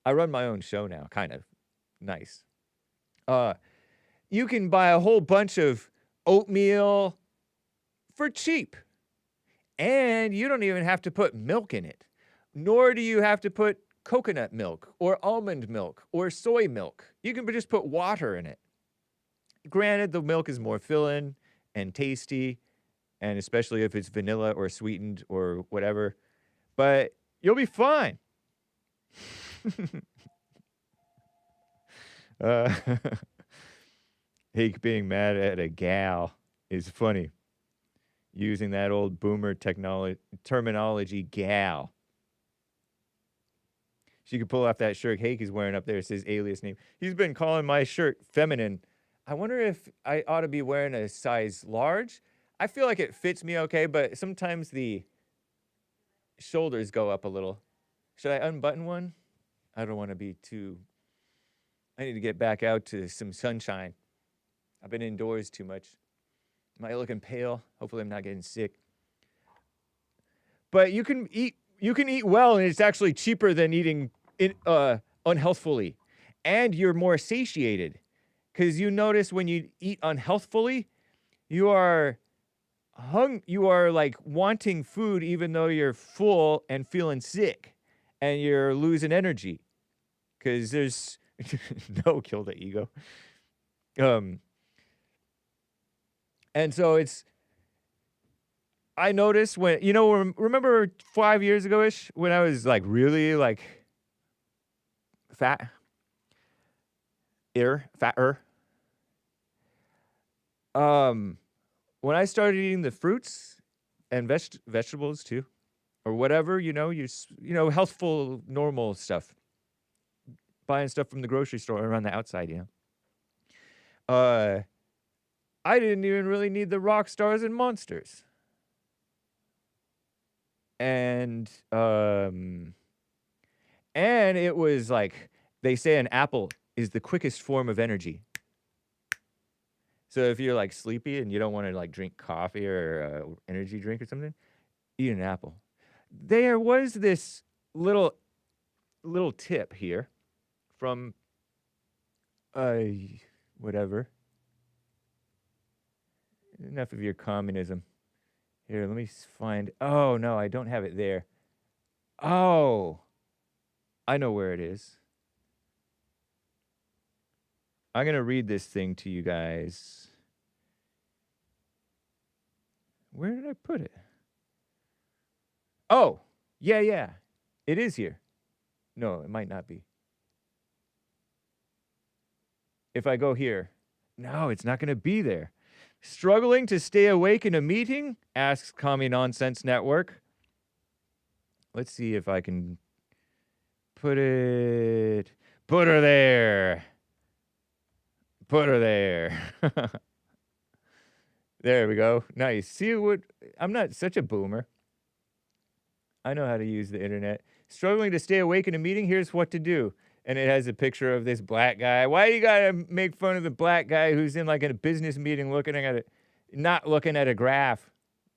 [SPEAKER 1] I run my own show now, kind of. Nice. You can buy a whole bunch of oatmeal for cheap. And you don't even have to put milk in it. Nor do you have to put coconut milk or almond milk or soy milk. You can just put water in it. Granted, the milk is more filling and tasty, and especially if it's vanilla or sweetened or whatever. But you'll be fine. Hake being mad at a gal is funny. Using that old boomer terminology, gal. She could pull off that shirt Hake is wearing up there. It says alias name. He's been calling my shirt feminine. I wonder if I ought to be wearing a size large. I feel like it fits me okay, but sometimes the shoulders go up a little. Should I unbutton one? I don't want to be too... I need to get back out to some sunshine. I've been indoors too much. Am I looking pale? Hopefully I'm not getting sick. But you can eat well, and it's actually cheaper than eating unhealthfully. And you're more satiated. Because you notice when you eat unhealthfully, you are like wanting food even though you're full and feeling sick. And you're losing energy. Because there's... no, kill the ego. And so it's... I noticed when... You know, remember 5 years ago-ish when I was like really like... fatter. When I started eating the fruits and vegetables too, or whatever, healthful, normal stuff, buying stuff from the grocery store around the outside, I didn't even really need the rock stars and monsters, and it was like they say an apple is the quickest form of energy. So if you're like sleepy and you don't want to like drink coffee or energy drink or something, eat an apple. There was this little tip here from whatever. Enough of your communism. Here, let me find. Oh no, I don't have it there. Oh, I know where it is. I'm going to read this thing to you guys. Where did I put it? Oh, yeah. It is here. No, it might not be. If I go here. No, it's not going to be there. Struggling to stay awake in a meeting? Asks Commie Nonsense Network. Let's see if I can put it... Put her there. Put her there. There we go. Nice. See what? I'm not such a boomer. I know how to use the internet. Struggling to stay awake in a meeting? Here's what to do. And it has a picture of this black guy. Why do you gotta make fun of the black guy who's in like a business meeting not looking at a graph,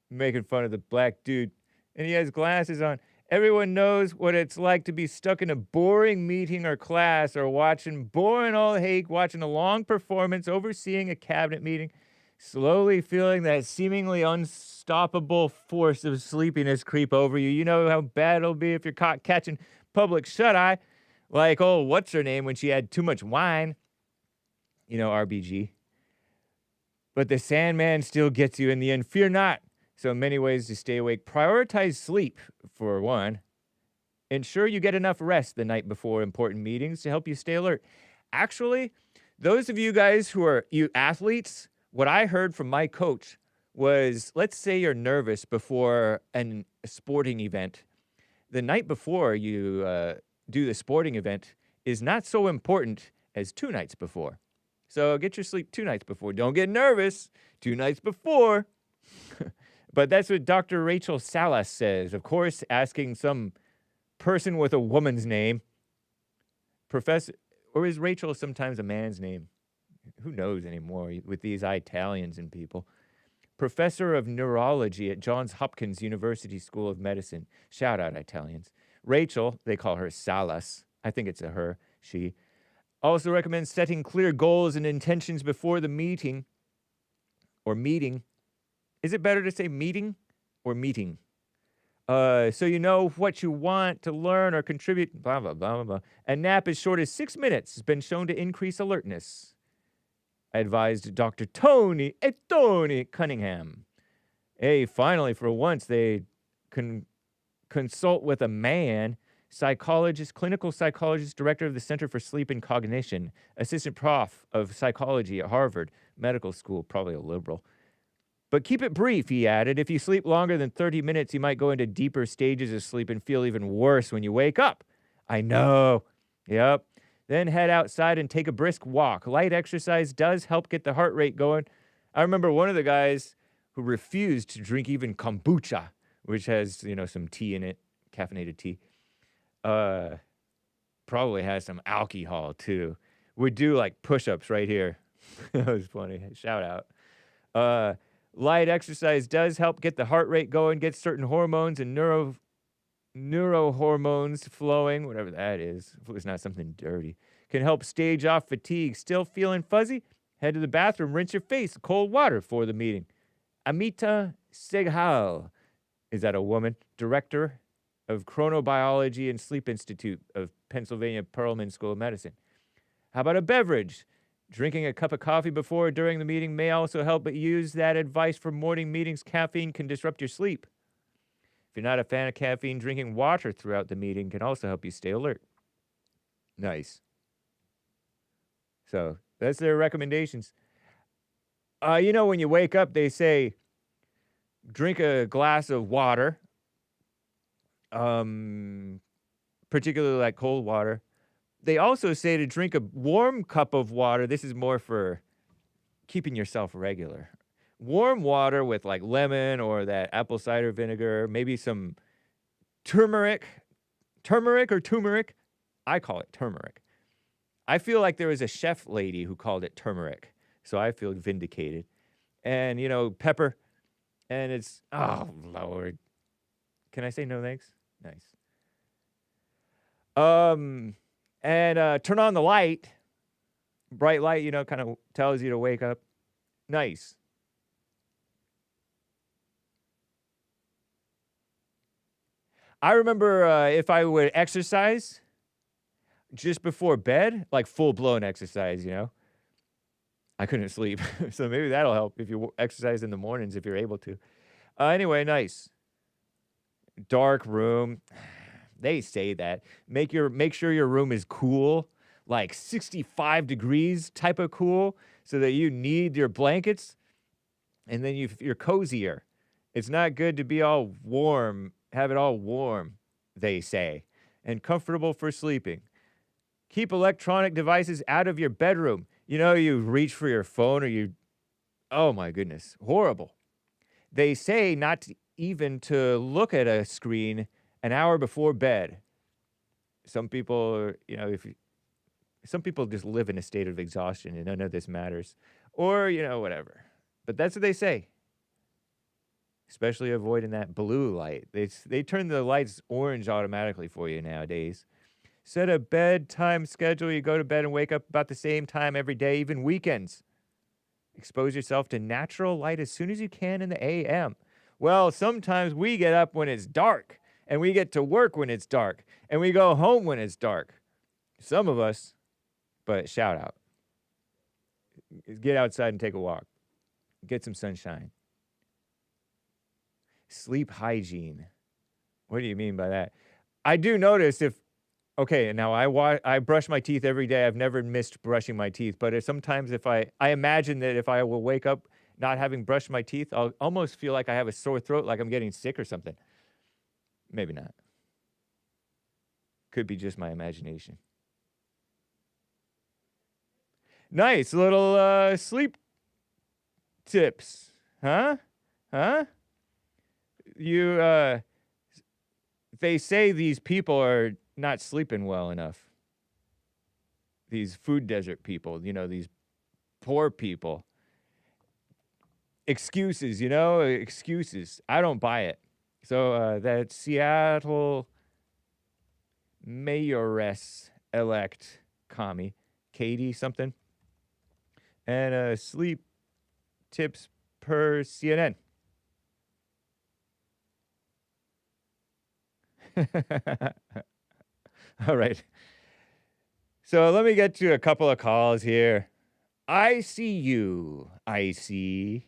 [SPEAKER 1] making fun of the black dude? And he has glasses on. Everyone knows what it's like to be stuck in a boring meeting or class or watching boring old Hake, watching a long performance, overseeing a cabinet meeting, slowly feeling that seemingly unstoppable force of sleepiness creep over you. You know how bad it'll be if you're caught catching public shut-eye, like, oh, what's her name when she had too much wine? RBG. But the Sandman still gets you in the end. Fear not. So many ways to stay awake. Prioritize sleep, for one. Ensure you get enough rest the night before important meetings to help you stay alert. Actually, those of you guys who are you athletes, what I heard from my coach was, let's say you're nervous before a sporting event. The night before you do the sporting event is not so important as 2 nights before. So get your sleep 2 nights before. Don't get nervous 2 nights before. But that's what Dr. Rachel Salas says. Of course, asking some person with a woman's name. Professor, or is Rachel sometimes a man's name? Who knows anymore with these Italians and people. Professor of neurology at Johns Hopkins University School of Medicine. Shout out, Italians. Rachel, they call her Salas. I think it's a her, she. Also recommends setting clear goals and intentions before the meeting. Or meeting. Is it better to say meeting or meeting? So you know what you want to learn or contribute, blah, blah, blah, blah, blah. A nap as short as 6 minutes has been shown to increase alertness. Advised Dr. Tony Cunningham. Hey, finally, for once, they consult with a man, psychologist, clinical psychologist, director of the Center for Sleep and Cognition, assistant prof of psychology at Harvard Medical School, probably a liberal. But keep it brief, he added. If you sleep longer than 30 minutes, you might go into deeper stages of sleep and feel even worse when you wake up. I know. Yep. Then head outside and take a brisk walk. Light exercise does help get the heart rate going. I remember one of the guys who refused to drink even kombucha, which has, some tea in it, caffeinated tea. Probably has some alcohol too. Would do like push-ups right here. That was funny. Shout out. Light exercise does help get the heart rate going, get certain hormones and neurohormones flowing, whatever that is. If it's not something dirty. Can help stage off fatigue. Still feeling fuzzy? Head to the bathroom, rinse your face in cold water for the meeting. Amita Seghal, is that a woman? Director of Chronobiology and Sleep Institute of Pennsylvania Perelman School of Medicine. How about a beverage? Drinking a cup of coffee before or during the meeting may also help, but use that advice for morning meetings. Caffeine can disrupt your sleep. If you're not a fan of caffeine, drinking water throughout the meeting can also help you stay alert. Nice. So that's their recommendations. When you wake up, they say drink a glass of water, particularly like cold water. They also say to drink a warm cup of water. This is more for keeping yourself regular. Warm water with like lemon or that apple cider vinegar, maybe some turmeric. Turmeric or turmeric? I call it turmeric. I feel like there was a chef lady who called it turmeric, so I feel vindicated. And, pepper. And it's, oh, Lord. Can I say no thanks? Nice. And turn on the light. Bright light, kind of tells you to wake up. Nice. I remember if I would exercise just before bed, like full-blown exercise, I couldn't sleep. So maybe that'll help if you exercise in the mornings if you're able to. Anyway, nice. Dark room. They say that. Make sure your room is cool, like 65 degrees type of cool, so that you need your blankets, and then you're cozier. It's not good to be all warm, have it all warm, they say, and comfortable for sleeping. Keep electronic devices out of your bedroom. You reach for your phone oh my goodness, horrible. They say not even to look at a screen an hour before bed. Some people, some people just live in a state of exhaustion and none of this matters. Or, whatever. But that's what they say. Especially avoiding that blue light. They turn the lights orange automatically for you nowadays. Set a bedtime schedule. You go to bed and wake up about the same time every day, even weekends. Expose yourself to natural light as soon as you can in the a.m. Well, sometimes we get up when it's dark. And we get to work when it's dark. And we go home when it's dark. Some of us, but shout out. Get outside and take a walk. Get some sunshine. Sleep hygiene. What do you mean by that? I do notice if, okay, now I brush my teeth every day. I've never missed brushing my teeth, but sometimes if I imagine that if I will wake up not having brushed my teeth, I'll almost feel like I have a sore throat, like I'm getting sick or something. Maybe not. Could be just my imagination. Nice little sleep tips, huh? Huh? You, they say these people are not sleeping well enough. These food desert people, you know, these poor people. Excuses, you know, excuses. I don't buy it. So that Seattle mayoress-elect commie, Katie something, and sleep tips per CNN. All right. So let me get to a couple of calls here. I see you. I see.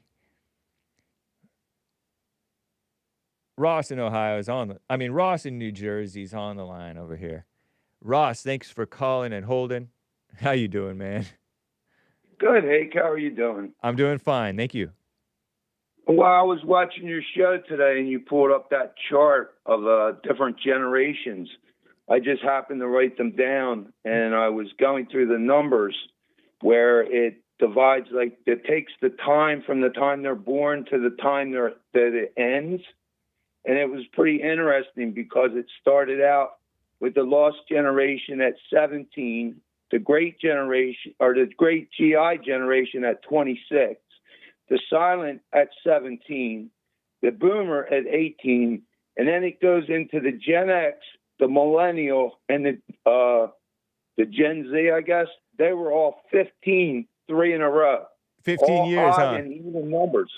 [SPEAKER 1] Ross in Ohio is on the, Ross in New Jersey is on the line over here. Ross, thanks for calling and holding. How you doing, man?
[SPEAKER 5] Good, Hake. How are you doing?
[SPEAKER 1] I'm doing fine. Thank you.
[SPEAKER 5] Well, I was watching your show today, and you pulled up that chart of different generations. I just happened to write them down, and I was going through the numbers where it divides, like it takes the time from the time they're born to the time that it ends. And it was pretty interesting because it started out with the lost generation at 17, the great generation, or the great GI generation at 26, the silent at 17, the boomer at 18, and then it goes into the Gen X, the millennial, and the Gen Z, I guess. They were all 15, 3 in a row.
[SPEAKER 1] 15
[SPEAKER 5] all
[SPEAKER 1] years,
[SPEAKER 5] odd
[SPEAKER 1] huh?
[SPEAKER 5] and even numbers.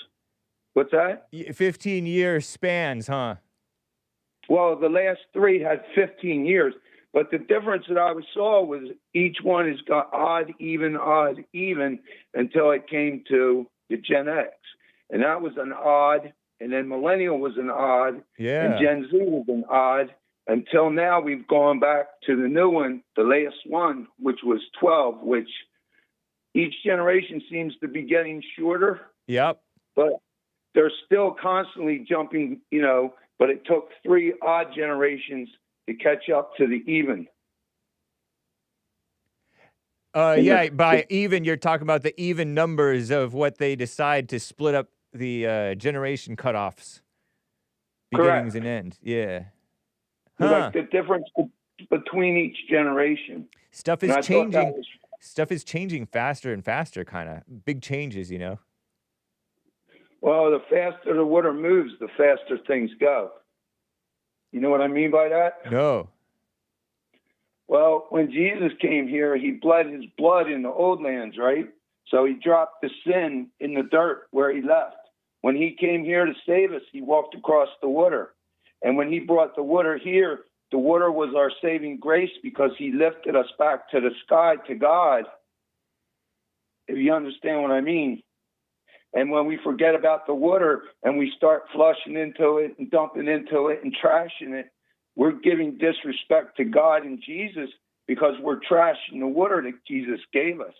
[SPEAKER 5] What's that?
[SPEAKER 1] 15-year spans, huh?
[SPEAKER 5] Well, the last 3 had 15 years. But the difference that I saw was each one has got odd, even, until it came to the Gen X. And that was an odd, and then millennial was an odd, and Gen Z was an odd, until now we've gone back to the new one, the last one, which was 12, which each generation seems to be getting shorter.
[SPEAKER 1] Yep.
[SPEAKER 5] But they're still constantly jumping, you know, but it took 3 odd generations to catch up to the even.
[SPEAKER 1] Yeah, by even, you're talking about the even numbers of what they decide to split up the generation cutoffs. Beginnings and ends, yeah.
[SPEAKER 5] Like the difference between each generation.
[SPEAKER 1] Stuff is changing. Stuff is changing faster and faster, kind of. Big changes, you know.
[SPEAKER 5] Well, the faster the water moves, the faster things go. You know what I mean by that?
[SPEAKER 1] No.
[SPEAKER 5] Well, when Jesus came here, he bled his blood in the old lands, right? So he dropped the sin in the dirt where he left. When he came here to save us, he walked across the water. And when he brought the water here, the water was our saving grace because he lifted us back to the sky, to God. If you understand what I mean. And when we forget about the water and we start flushing into it and dumping into it and trashing it, we're giving disrespect to God and Jesus because we're trashing the water that Jesus gave us.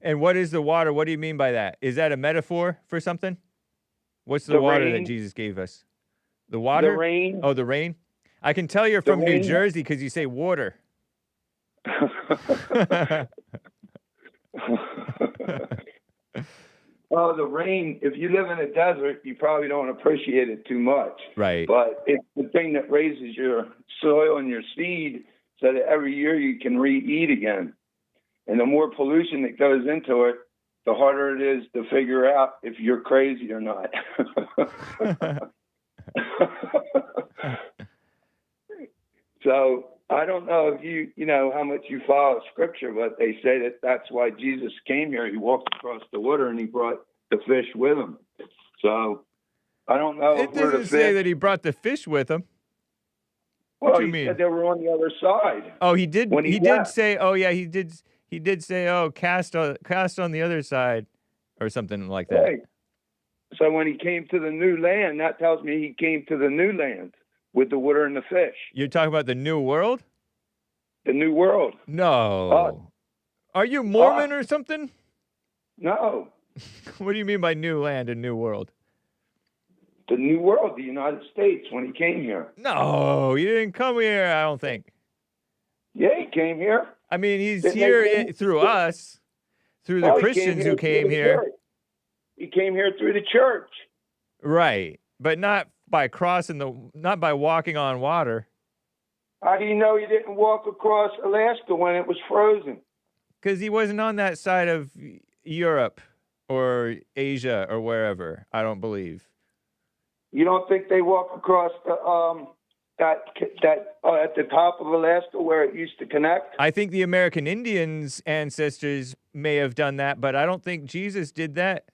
[SPEAKER 1] And what is the water? What do you mean by that? Is that a metaphor for something? What's the water that Jesus gave us? The water?
[SPEAKER 5] The rain.
[SPEAKER 1] Oh, the rain? I can tell you're from New Jersey because you say water.
[SPEAKER 5] Well, the rain, if you live in a desert, you probably don't appreciate it too much.
[SPEAKER 1] Right.
[SPEAKER 5] But it's the thing that raises your soil and your seed so that every year you can re-eat again. And the more pollution that goes into it, the harder it is to figure out if you're crazy or not. So I don't know if you know how much you follow Scripture, but they say that that's why Jesus came here. He walked across the water and he brought the fish with him. So I don't know
[SPEAKER 1] It
[SPEAKER 5] if we're the
[SPEAKER 1] doesn't say
[SPEAKER 5] fish.
[SPEAKER 1] that he brought the fish with him.
[SPEAKER 5] Well,
[SPEAKER 1] What do you
[SPEAKER 5] he
[SPEAKER 1] mean?
[SPEAKER 5] said they were on the other side.
[SPEAKER 1] Oh, he did.
[SPEAKER 5] When
[SPEAKER 1] He
[SPEAKER 5] he
[SPEAKER 1] did
[SPEAKER 5] left.
[SPEAKER 1] say. Oh, yeah, he did. He did say, "Oh, cast on the other side," or something like that.
[SPEAKER 5] Right. So when he came to the new land, that tells me he came to the new land. with the water and the fish.
[SPEAKER 1] You're talking about the New World?
[SPEAKER 5] The New World.
[SPEAKER 1] No. Are you Mormon or something?
[SPEAKER 5] No.
[SPEAKER 1] What do you mean by new land and new world?
[SPEAKER 5] The New World, the United States, when he came here.
[SPEAKER 1] No, you didn't come here, I don't think.
[SPEAKER 5] Yeah, he came here.
[SPEAKER 1] I mean, he's
[SPEAKER 5] Didn't
[SPEAKER 1] here
[SPEAKER 5] they come-
[SPEAKER 1] through us, through the
[SPEAKER 5] Oh, he
[SPEAKER 1] Christians who
[SPEAKER 5] through
[SPEAKER 1] came
[SPEAKER 5] the
[SPEAKER 1] here.
[SPEAKER 5] church. He came here through the church.
[SPEAKER 1] Right, but not by not by walking on water.
[SPEAKER 5] How do you know he didn't walk across Alaska when it was frozen?
[SPEAKER 1] Because he wasn't on that side of Europe or Asia or wherever, I don't believe.
[SPEAKER 5] You don't think they walk across the at the top of Alaska where it used to connect?
[SPEAKER 1] I think the American Indians' ancestors may have done that, but I don't think Jesus did that.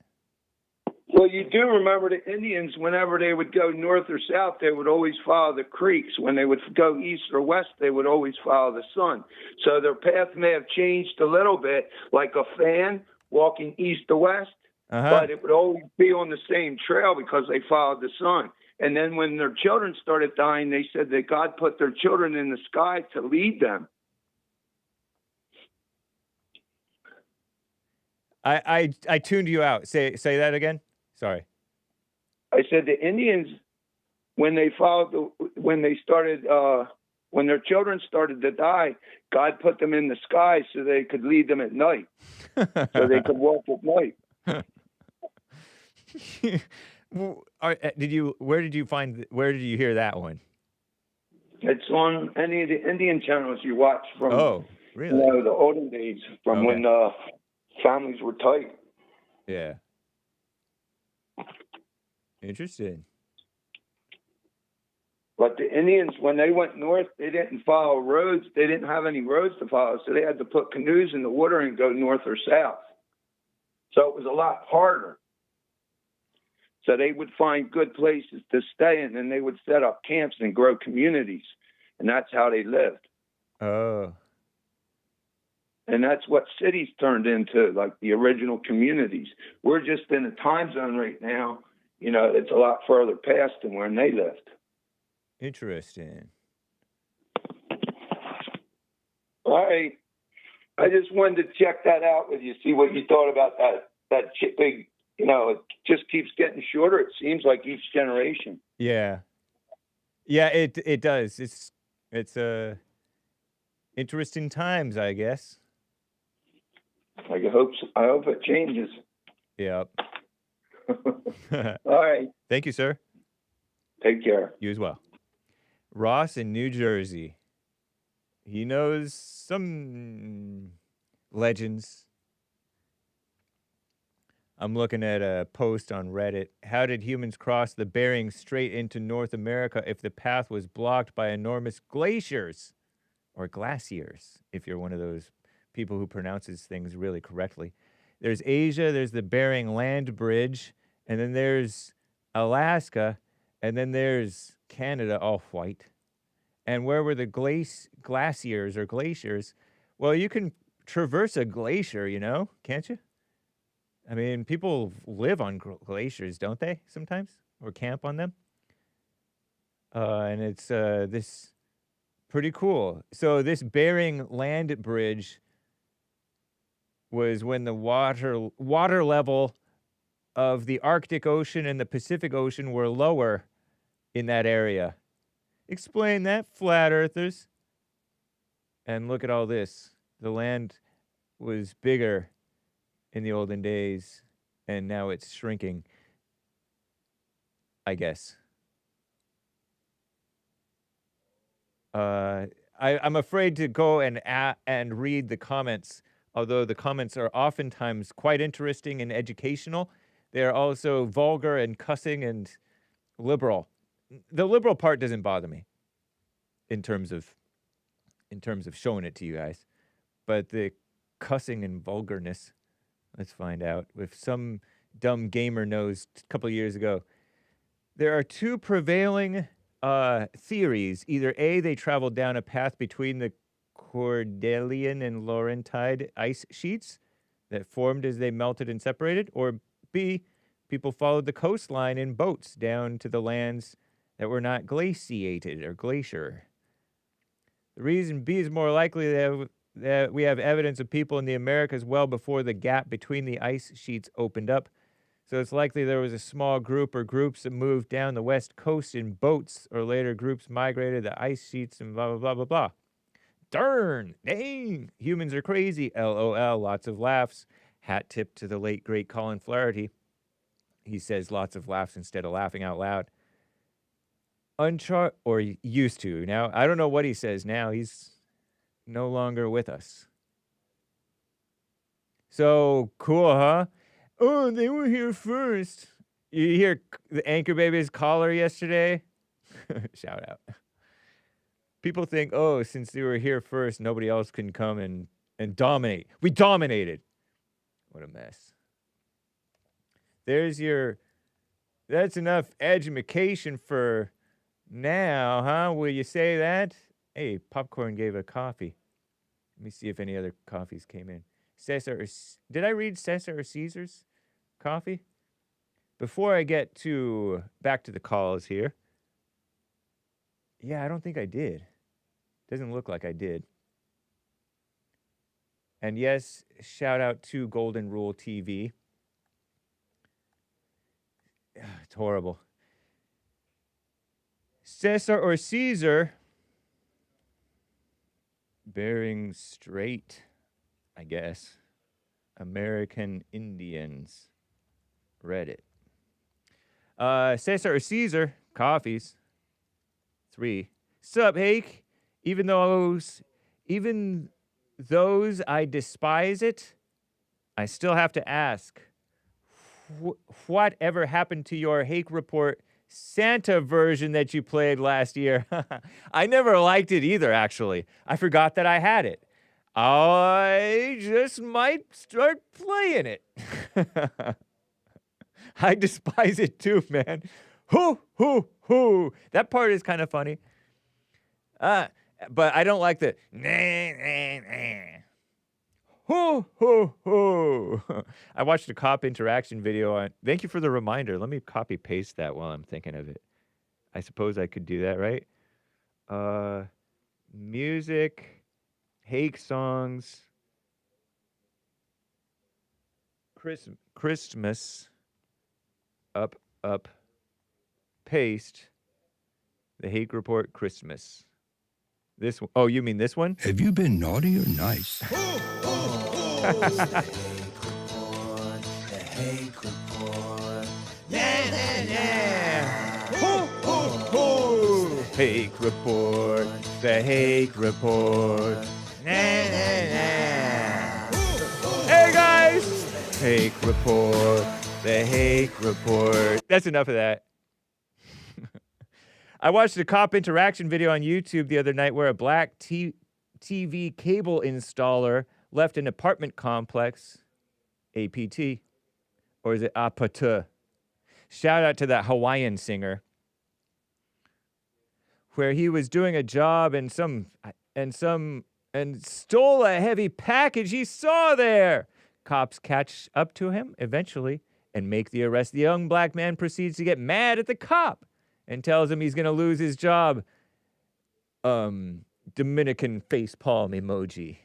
[SPEAKER 5] Well, you do remember the Indians, whenever they would go north or south, they would always follow the creeks. When they would go east or west, they would always follow the sun. So their path may have changed a little bit, like a fan walking east to west, but it would always be on the same trail because they followed the sun. And then when their children started dying, they said that God put their children in the sky to lead them.
[SPEAKER 1] I tuned you out. Say that again. Sorry.
[SPEAKER 5] I said the Indians, when their children started to die, God put them in the sky so they could lead them at night, so they could walk at night.
[SPEAKER 1] Where did you hear that one?
[SPEAKER 5] It's on any of the Indian channels you watch from.
[SPEAKER 1] Oh, really?
[SPEAKER 5] The olden days, from when families were tight.
[SPEAKER 1] Yeah. Interesting.
[SPEAKER 5] But the Indians, when they went north, they didn't follow roads. They didn't have any roads to follow, so they had to put canoes in the water and go north or south. So it was a lot harder. So they would find good places to stay in, and they would set up camps and grow communities, and that's how they lived.
[SPEAKER 1] Oh.
[SPEAKER 5] And that's what cities turned into, like the original communities. We're just in a time zone right now. It's a lot further past than when they lived.
[SPEAKER 1] Interesting.
[SPEAKER 5] All right. I just wanted to check that out with you, see what you thought about that big, it just keeps getting shorter, it seems like, each generation.
[SPEAKER 1] Yeah. Yeah, it does. It's interesting times, I guess.
[SPEAKER 5] I hope it changes.
[SPEAKER 1] Yep.
[SPEAKER 5] All right.
[SPEAKER 1] Thank you, sir.
[SPEAKER 5] Take care.
[SPEAKER 1] You as well. Ross in New Jersey. He knows some legends. I'm looking at a post on Reddit. How did humans cross the Bering Strait into North America if the path was blocked by enormous glaciers? Or glaciers, if you're one of those people who pronounces things really correctly. There's Asia, there's the Bering Land Bridge, and then there's Alaska, and then there's Canada, all white. And where were the glaciers or glaciers? Well, you can traverse a glacier, can't you? I mean, people live on glaciers, don't they, sometimes? Or camp on them? And it's this pretty cool. So this Bering Land Bridge was when the water level of the Arctic Ocean and the Pacific Ocean were lower in that area. Explain that, flat earthers. And look at all this. The land was bigger in the olden days, and now it's shrinking, I guess. I'm afraid to go and read the comments, although the comments are oftentimes quite interesting and educational. They are also vulgar and cussing and liberal. The liberal part doesn't bother me in terms of showing it to you guys, but the cussing and vulgarness. Let's find out. If some dumb gamer knows a couple of years ago, there are two prevailing theories. Either A, they traveled down a path between the Cordilleran and Laurentide ice sheets that formed as they melted and separated, or B, people followed the coastline in boats down to the lands that were not glaciated or glacier. The reason B is more likely that we have evidence of people in the Americas well before the gap between the ice sheets opened up. So it's likely there was a small group or groups that moved down the west coast in boats, or later groups migrated the ice sheets and blah, blah, blah, blah, blah. Darn, dang, humans are crazy, LOL, lots of laughs. Hat tip to the late, great Colin Flaherty. He says lots of laughs instead of laughing out loud. Or used to. Now, I don't know what he says now. He's no longer with us. So, cool, huh? Oh, they were here first. You hear the Anchor Baby's caller yesterday? Shout out. People think, oh, since they were here first, nobody else can come and dominate. We dominated. What a mess. That's enough education for now, huh? Will you say that? Hey, Popcorn gave a coffee. Let me see if any other coffees came in. Cesar, did I read Cesar or Caesar's coffee? Before I get back to the calls here. Yeah, I don't think I did. Doesn't look like I did. And yes, shout out to Goldenruletv. It's horrible. Cesar or Caesar? Bering Strait, I guess. American Indians. Reddit. Cesar or Caesar? Coffees. 3. Sup, Hake? Even those I despise it, I still have to ask, what ever happened to your Hake Report Santa version that you played last year? I never liked it either, actually. I forgot that I had it. I just might start playing it. I despise it too, man. Hoo, hoo, hoo. That part is kind of funny. But I don't like the nah, nah, nah. Hoo, hoo, hoo. I watched a cop interaction video on. Thank you for the reminder. Let me copy paste that while I'm thinking of it. I suppose I could do that, right? Music, Hake songs, Christmas, up, paste, the Hake Report Christmas. This one. Oh, you mean this one?
[SPEAKER 6] Have you been naughty or nice?
[SPEAKER 2] The Hake Report.
[SPEAKER 1] Hake Report. The Hake Report. Hey guys! Hake Report. The Hake Report. That's enough of that. I watched a cop interaction video on YouTube the other night where a black TV cable installer left an apartment complex, APT, or is it APT? Shout out to that Hawaiian singer, where he was doing a job and stole a heavy package he saw there. Cops catch up to him eventually and make the arrest. The young black man proceeds to get mad at the cop and tells him he's going to lose his job. Dominican facepalm emoji.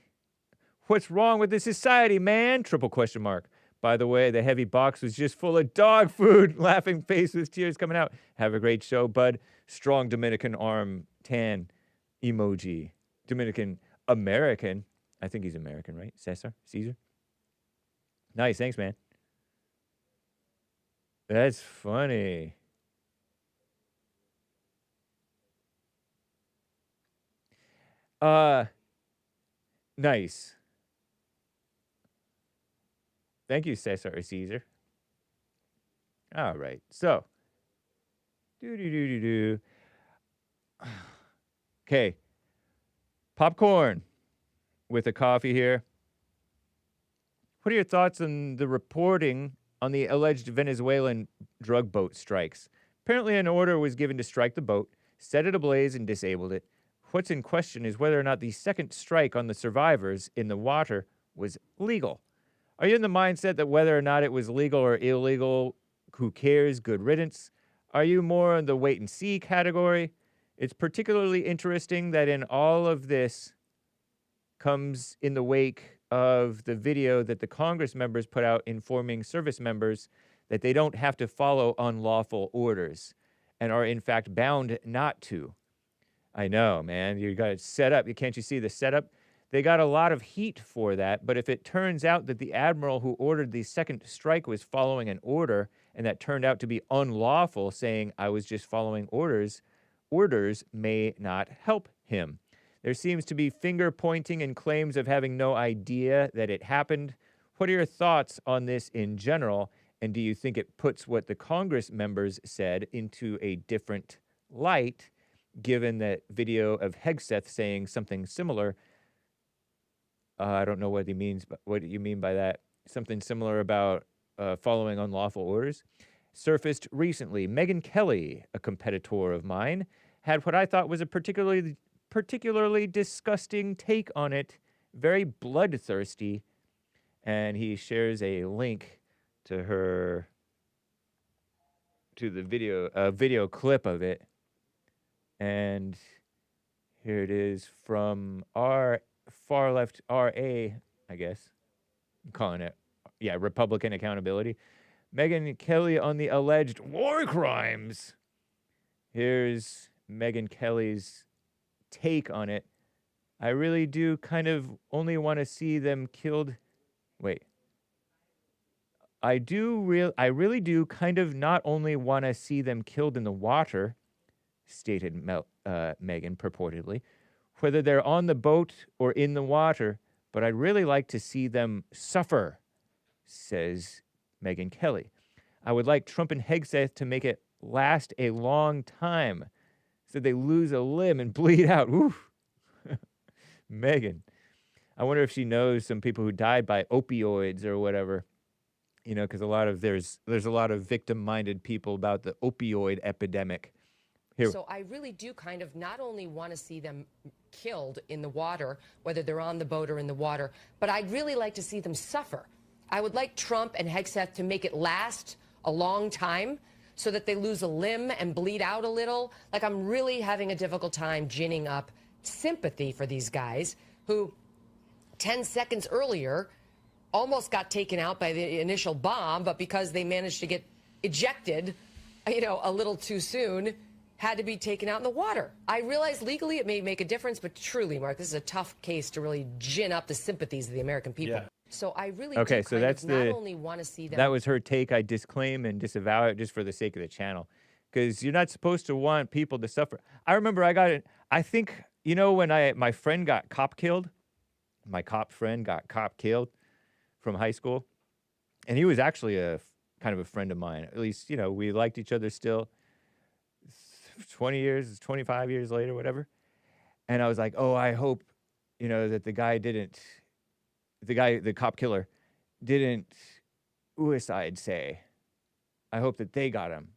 [SPEAKER 1] What's wrong with this society, man? Triple question mark. By the way, the heavy box was just full of dog food. Laughing face with tears coming out. Have a great show, bud. Strong Dominican arm tan emoji. Dominican American. I think he's American, right? Cesar? Caesar? Nice. Thanks, man. That's funny. Nice. Thank you, Cesar or Caesar. All right. So. Okay. Popcorn with a coffee here. What are your thoughts on the reporting on the alleged Venezuelan drug boat strikes? Apparently an order was given to strike the boat, set it ablaze, and disabled it. What's in question is whether or not the second strike on the survivors in the water was legal. Are you in the mindset that whether or not it was legal or illegal, who cares, good riddance? Are you more in the wait and see category? It's particularly interesting that in all of this comes in the wake of the video that the Congress members put out informing service members that they don't have to follow unlawful orders and are in fact bound not to. I know, man. You got it set up. Can't you see the setup? They got a lot of heat for that, but if it turns out that the admiral who ordered the second strike was following an order, and that turned out to be unlawful, saying, I was just following orders, orders may not help him. There seems to be finger-pointing and claims of having no idea that it happened. What are your thoughts on this in general, and do you think it puts what the Congress members said into a different light, given that video of Hegseth saying something similar? I don't know what he means, but what you mean by that. Something similar about following unlawful orders. Surfaced recently. Megyn Kelly, a competitor of mine, had what I thought was a particularly disgusting take on it. Very bloodthirsty. And he shares a link to her, to the video clip of it. And here it is from our far left RA, I guess. I'm calling it, yeah, Republican accountability. Megyn Kelly on the alleged war crimes. Here's Megyn Kelly's take on it. I really do kind of only want to see them killed. Wait. I really do kind of not only want to see them killed in the water, stated Megyn purportedly, whether they're on the boat or in the water, but I'd really like to see them suffer, says Megyn Kelly. I would like Trump and Hegseth to make it last a long time so they lose a limb and bleed out. Oof. Megyn. I wonder if she knows some people who died by opioids or whatever. You know, because there's a lot of victim-minded people about the opioid epidemic. Here.
[SPEAKER 7] So I really do kind of not only want to see them killed in the water, whether they're on the boat or in the water, but I'd really like to see them suffer. I would like Trump and Hegseth to make it last a long time so that they lose a limb and bleed out a little. Like, I'm really having a difficult time ginning up sympathy for these guys who 10 seconds earlier almost got taken out by the initial bomb, but because they managed to get ejected, you know, a little too soon, had to be taken out in the water. I realize legally it may make a difference, but truly, Mark, this is a tough case to really gin up the sympathies of the American people. Yeah. So I really
[SPEAKER 1] okay,
[SPEAKER 7] do
[SPEAKER 1] so that's
[SPEAKER 7] not only want to see them.
[SPEAKER 1] That was her take. I disclaim and disavow it just for the sake of the channel, because you're not supposed to want people to suffer. I remember I got it. I think, you know, when my friend got cop killed, my cop friend got cop killed from high school, and he was actually a kind of a friend of mine. At least, you know, we liked each other still. 20 years, 25 years later, whatever. And I was like, oh, I hope, you know, that the cop killer didn't suicide say. I hope that they got him.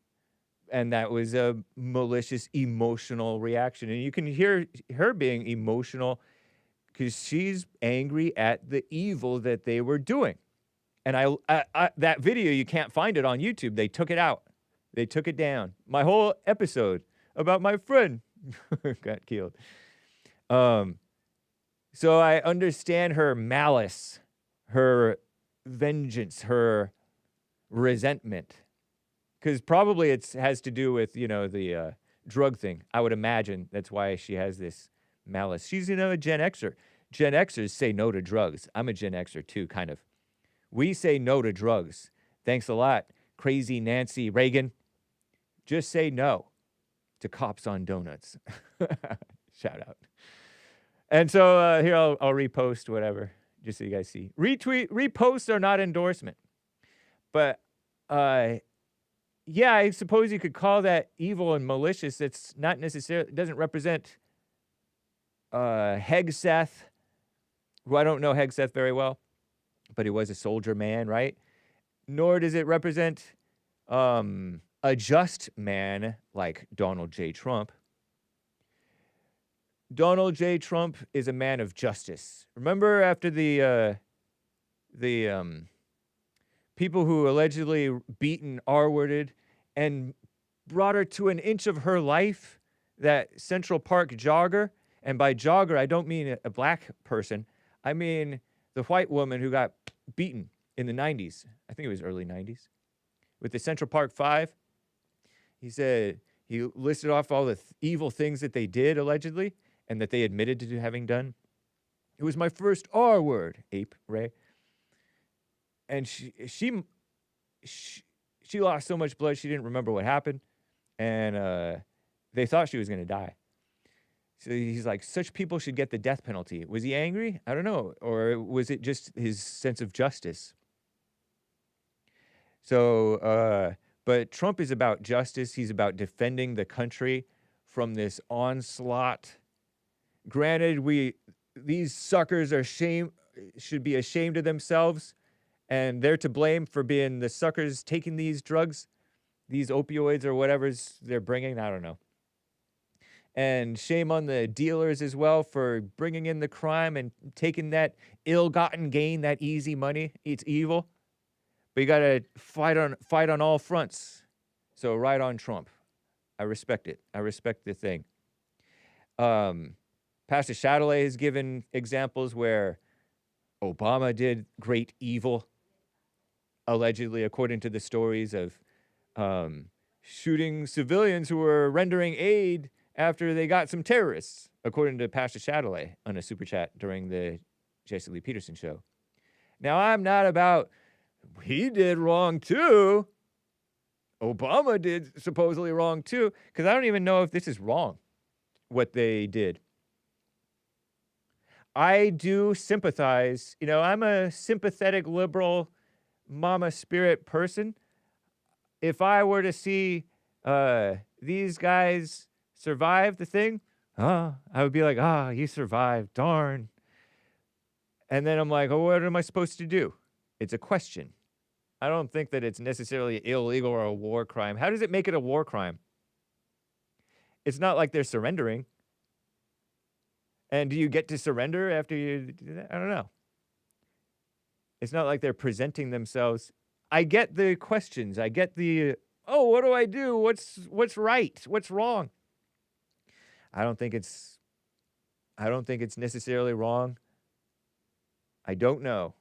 [SPEAKER 1] And that was a malicious, emotional reaction. And you can hear her being emotional because she's angry at the evil that they were doing. And I that video, you can't find it on YouTube. They took it out. They took it down. My whole episode about my friend got killed. So I understand her malice, her vengeance, her resentment. Because probably it has to do with, you know, the drug thing. I would imagine that's why she has this malice. She's, you know, a Gen Xer. Gen Xers say no to drugs. I'm a Gen Xer too, kind of. We say no to drugs. Thanks a lot, crazy Nancy Reagan. Just say no to cops on donuts. Shout out. And so here I'll repost whatever, just so you guys see. Reposts are not endorsement. But yeah, I suppose you could call that evil and malicious. It's not necessarily, it doesn't represent Hegseth, who I don't know Hegseth very well, but he was a soldier man, right? Nor does it represent a just man like Donald J. Trump. Donald J. Trump is a man of justice. Remember after the people who allegedly beat and R-worded and brought her to an inch of her life, that Central Park jogger. And by jogger, I don't mean a black person. I mean the white woman who got beaten in the 90s. I think it was early 90s. With the Central Park Five. He said, he listed off all the evil things that they did, allegedly, and that they admitted to having done. It was my first R word, ape, Ray. And she lost so much blood, she didn't remember what happened. And they thought she was going to die. So he's like, such people should get the death penalty. Was he angry? I don't know. Or was it just his sense of justice? So, but Trump is about justice. He's about defending the country from this onslaught. Granted, these suckers should be ashamed of themselves, and they're to blame for being the suckers taking these drugs, these opioids or whatever they're bringing. I don't know. And shame on the dealers as well for bringing in the crime and taking that ill-gotten gain, that easy money. It's evil. But you got to fight on all fronts. So right on Trump. I respect it. I respect the thing. Pastor Chatelet has given examples where Obama did great evil, allegedly, according to the stories of shooting civilians who were rendering aid after they got some terrorists, according to Pastor Chatelet on a super chat during the Jesse Lee Peterson show. Now, I'm not about, he did wrong too. Obama did supposedly wrong too, because I don't even know if this is wrong, what they did. I do sympathize. You know, I'm a sympathetic liberal mama spirit person. If I were to see these guys survive the thing, I would be like, you survived, darn. And then I'm like, what am I supposed to do? It's a question. I don't think that it's necessarily illegal or a war crime. How does it make it a war crime? It's not like they're surrendering. And do you get to surrender after you do that? I don't know. It's not like they're presenting themselves. I get the questions. I get the, what do I do? What's right? What's wrong? I don't think it's necessarily wrong. I don't know.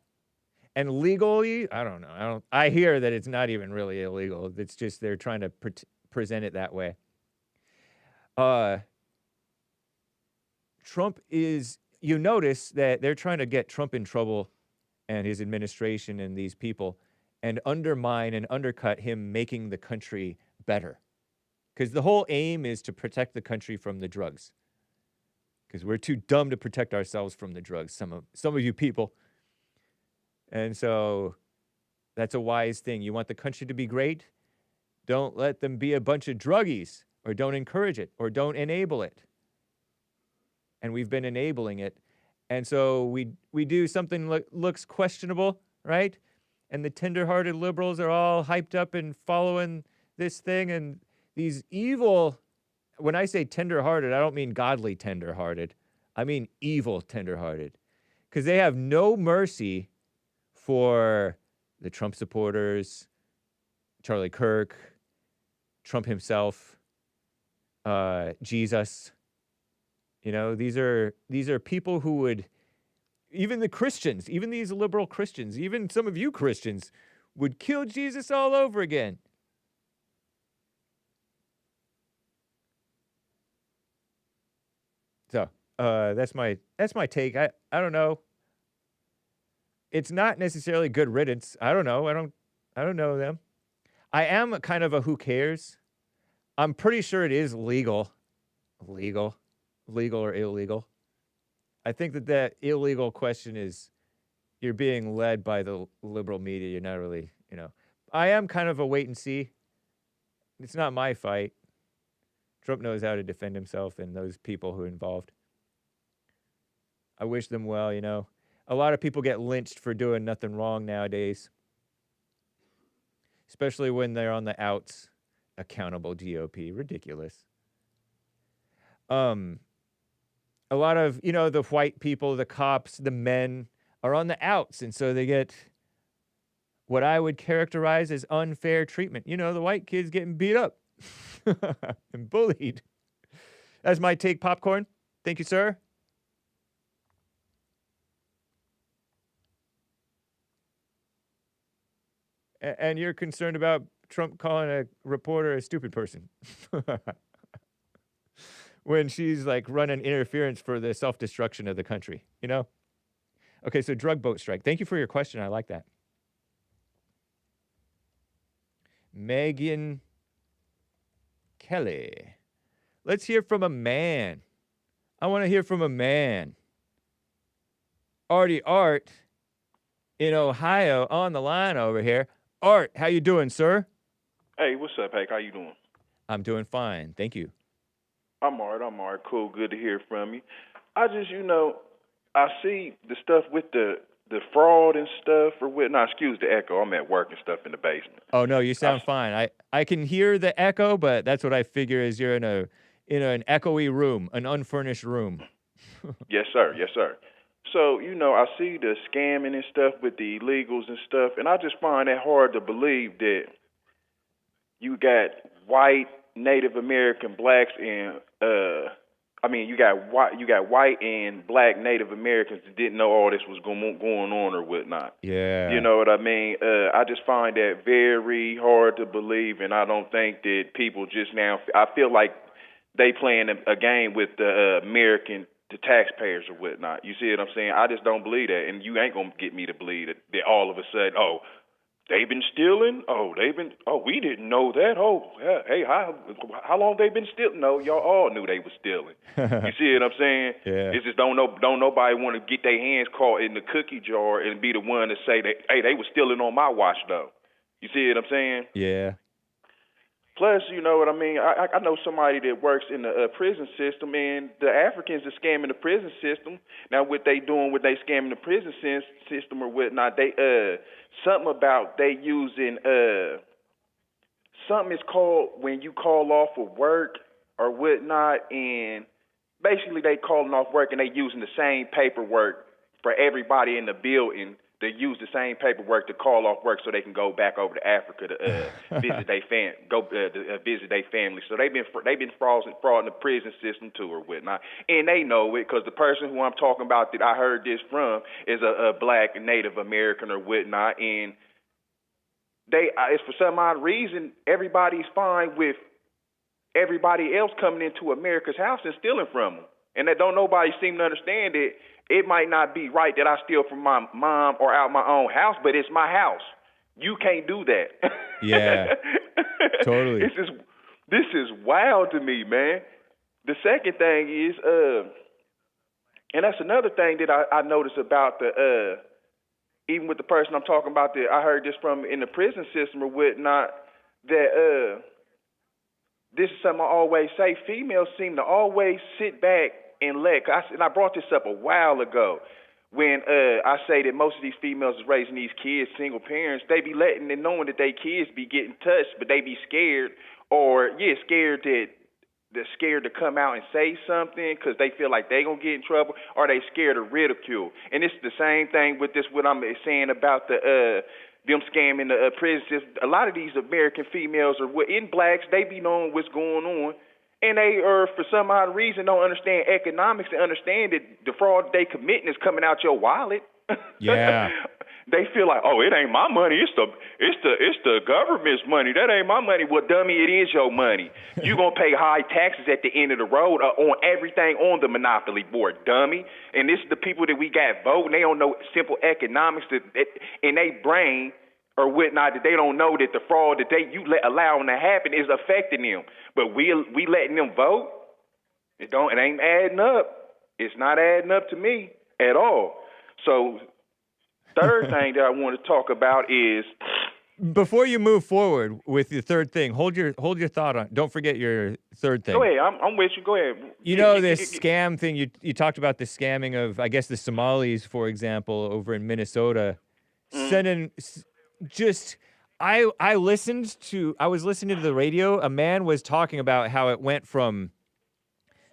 [SPEAKER 1] And legally, I don't know. I hear that it's not even really illegal. It's just they're trying to present it that way. Trump is, you notice that they're trying to get Trump in trouble and his administration and these people and undermine and undercut him making the country better. Because the whole aim is to protect the country from the drugs. Because we're too dumb to protect ourselves from the drugs, some of you people. And so that's a wise thing. You want the country to be great? Don't let them be a bunch of druggies, or don't encourage it, or don't enable it. And we've been enabling it. And so we do something that looks questionable, right? And the tender-hearted liberals are all hyped up and following this thing. And these evil, when I say tender-hearted, I don't mean godly tender-hearted. I mean evil tender-hearted. Because they have no mercy for the Trump supporters, Charlie Kirk, Trump himself, Jesus. You know, these are people who would, even the Christians, even these liberal Christians, even some of you Christians would kill Jesus all over again. So that's my take. I don't know. It's not necessarily good riddance. I don't know. I don't know them. I am kind of a who cares. I'm pretty sure it is legal or illegal. I think that illegal question is you're being led by the liberal media. You're not really, I am kind of a wait and see. It's not my fight. Trump knows how to defend himself and those people who are involved. I wish them well, A lot of people get lynched for doing nothing wrong nowadays, especially when they're on the outs. Accountable GOP. Ridiculous. A lot of, the white people, the cops, the men are on the outs. And so they get what I would characterize as unfair treatment. The white kids getting beat up. and bullied. That's my take, Popcorn. Thank you, sir. And you're concerned about Trump calling a reporter a stupid person when she's like running interference for the self-destruction of the country, you know? Okay, so drug boat strike. Thank you for your question. I like that. Megyn Kelly. Let's hear from a man. I want to hear from a man. Artie Art in Ohio on the line over here. Art, how you doing, sir?
[SPEAKER 8] Hey, what's up, Hake? How you doing?
[SPEAKER 1] I'm doing fine. Thank you.
[SPEAKER 8] I'm all right. Cool. Good to hear from you. I just, I see the stuff with the fraud and stuff or whatnot. Excuse the echo. I'm at work and stuff in the basement.
[SPEAKER 1] Oh, no, you sound fine. I can hear the echo, but that's what I figure is you're in an echoey room, an unfurnished room.
[SPEAKER 8] Yes, sir. Yes, sir. So, I see the scamming and stuff with the illegals and stuff, and I just find that hard to believe that you got white Native American blacks and you got white and black Native Americans that didn't know all this was going on or whatnot.
[SPEAKER 1] Yeah.
[SPEAKER 8] You know what I mean? I just find that very hard to believe, and I don't think that people just now. I feel like they playing a game with the the taxpayers or whatnot. You see what I'm saying? I just don't believe that, and you ain't gonna get me to believe that all of a sudden, they've been stealing. We didn't know that. Hey, how long they been stealing? No, y'all all knew they was stealing. You see what I'm saying?
[SPEAKER 1] Yeah.
[SPEAKER 8] It's just don't nobody want to get their hands caught in the cookie jar and be the one to say that, hey, they was stealing on my watch though. You see what I'm saying?
[SPEAKER 1] Yeah.
[SPEAKER 8] Plus, you know what I mean? I know somebody that works in the prison system, and the Africans are scamming the prison system. Now, what they doing when they scamming the prison system or whatnot, they something about they using something is called when you call off of work or whatnot, and basically they calling off work and they using the same paperwork for everybody in the building. They use the same paperwork to call off work so they can go back over to Africa to visit their visit their family. So they've been fraud in the prison system too or whatnot, and they know it because the person who I'm talking about that I heard this from is a black Native American or whatnot, and it's for some odd reason everybody's fine with everybody else coming into America's house and stealing from them, and that don't nobody seem to understand it. It might not be right that I steal from my mom or out my own house, but it's my house. You can't do that.
[SPEAKER 1] Yeah, totally.
[SPEAKER 8] This is wild to me, man. The second thing is, and that's another thing that I noticed about even with the person I'm talking about that I heard this from in the prison system or whatnot, that this is something I always say, females seem to always sit back and I brought this up a while ago when I say that most of these females is raising these kids, single parents, they be letting and knowing that they kids be getting touched, but they be scared they're scared to come out and say something because they feel like they gonna get in trouble, or they scared of ridicule. And it's the same thing with this, what I'm saying about them scamming the prisons. A lot of these American females are in blacks, they be knowing what's going on. And they for some odd reason, don't understand economics and understand that the fraud they committing is coming out your wallet.
[SPEAKER 1] Yeah.
[SPEAKER 8] They feel like, it ain't my money. It's the government's money. That ain't my money. Well, dummy, it is your money. You gonna pay high taxes at the end of the road on everything on the monopoly board, dummy. And this is the people that we got voting. They don't know simple economics that in their brain or whatnot, that they don't know that the fraud that allowing to happen is affecting them. But we letting them vote. It ain't adding up. It's not adding up to me at all. So, third thing that I want to talk about is,
[SPEAKER 1] before you move forward with your third thing, hold your thought on. Don't forget your third thing.
[SPEAKER 8] Go ahead. I'm with you. Go ahead.
[SPEAKER 1] You know this scam thing. You talked about the scamming of, I guess, the Somalis, for example, over in Minnesota, sending. I was listening to the radio. A man was talking about how it went from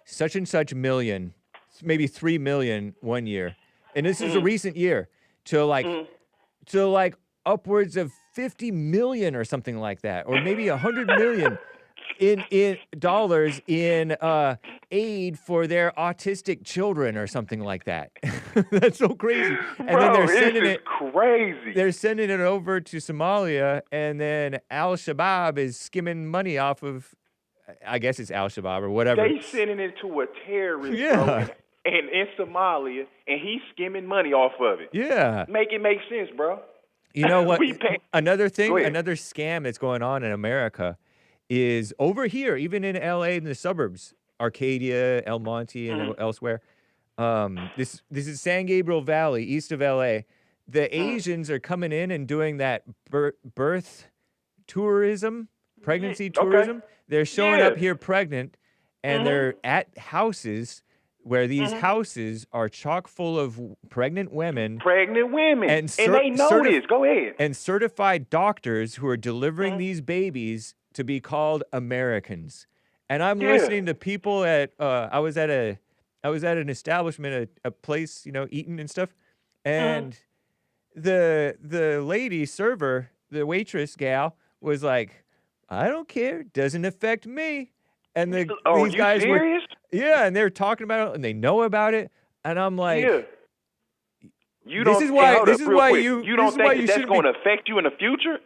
[SPEAKER 1] such and such million, maybe 3 million one year, and this is a recent year, to like upwards of 50 million or something like that, or maybe 100 million. in dollars in aid for their autistic children or something like that. That's so crazy. And then they're sending it
[SPEAKER 8] crazy.
[SPEAKER 1] They're sending it over to Somalia, and then Al-Shabaab is skimming money off of, I guess it's Al-Shabaab or whatever.
[SPEAKER 8] They sending it to a terrorist,
[SPEAKER 1] Yeah.
[SPEAKER 8] bro, and in Somalia, and he's skimming money off of it.
[SPEAKER 1] Yeah.
[SPEAKER 8] Make it make sense, bro.
[SPEAKER 1] You know what?
[SPEAKER 8] We pay-
[SPEAKER 1] Another thing,
[SPEAKER 8] Go ahead.
[SPEAKER 1] another scam that's going on in America is over here, even in LA, in the suburbs, Arcadia, El Monte, and elsewhere. This is San Gabriel Valley, east of LA. The Asians are coming in and doing that birth tourism, pregnancy tourism. They're showing up here pregnant, and they're at houses where these houses are chock full of pregnant women.
[SPEAKER 8] And they know this. Go ahead.
[SPEAKER 1] And certified doctors who are delivering these babies to be called Americans. And I'm listening to people at I was at an establishment, a place, you know, eating and stuff, and the lady server, the waitress gal, was like, "I don't care, doesn't affect me." And these guys
[SPEAKER 8] serious?
[SPEAKER 1] and they're talking about it, and they know about it, and I'm like,
[SPEAKER 8] You
[SPEAKER 1] this
[SPEAKER 8] don't,
[SPEAKER 1] is why.
[SPEAKER 8] hey, hold
[SPEAKER 1] this
[SPEAKER 8] up
[SPEAKER 1] is
[SPEAKER 8] real
[SPEAKER 1] why
[SPEAKER 8] quick.
[SPEAKER 1] you.
[SPEAKER 8] You
[SPEAKER 1] this
[SPEAKER 8] don't
[SPEAKER 1] is why
[SPEAKER 8] think
[SPEAKER 1] you
[SPEAKER 8] that's
[SPEAKER 1] shouldn't
[SPEAKER 8] going
[SPEAKER 1] be-
[SPEAKER 8] to affect you in the future?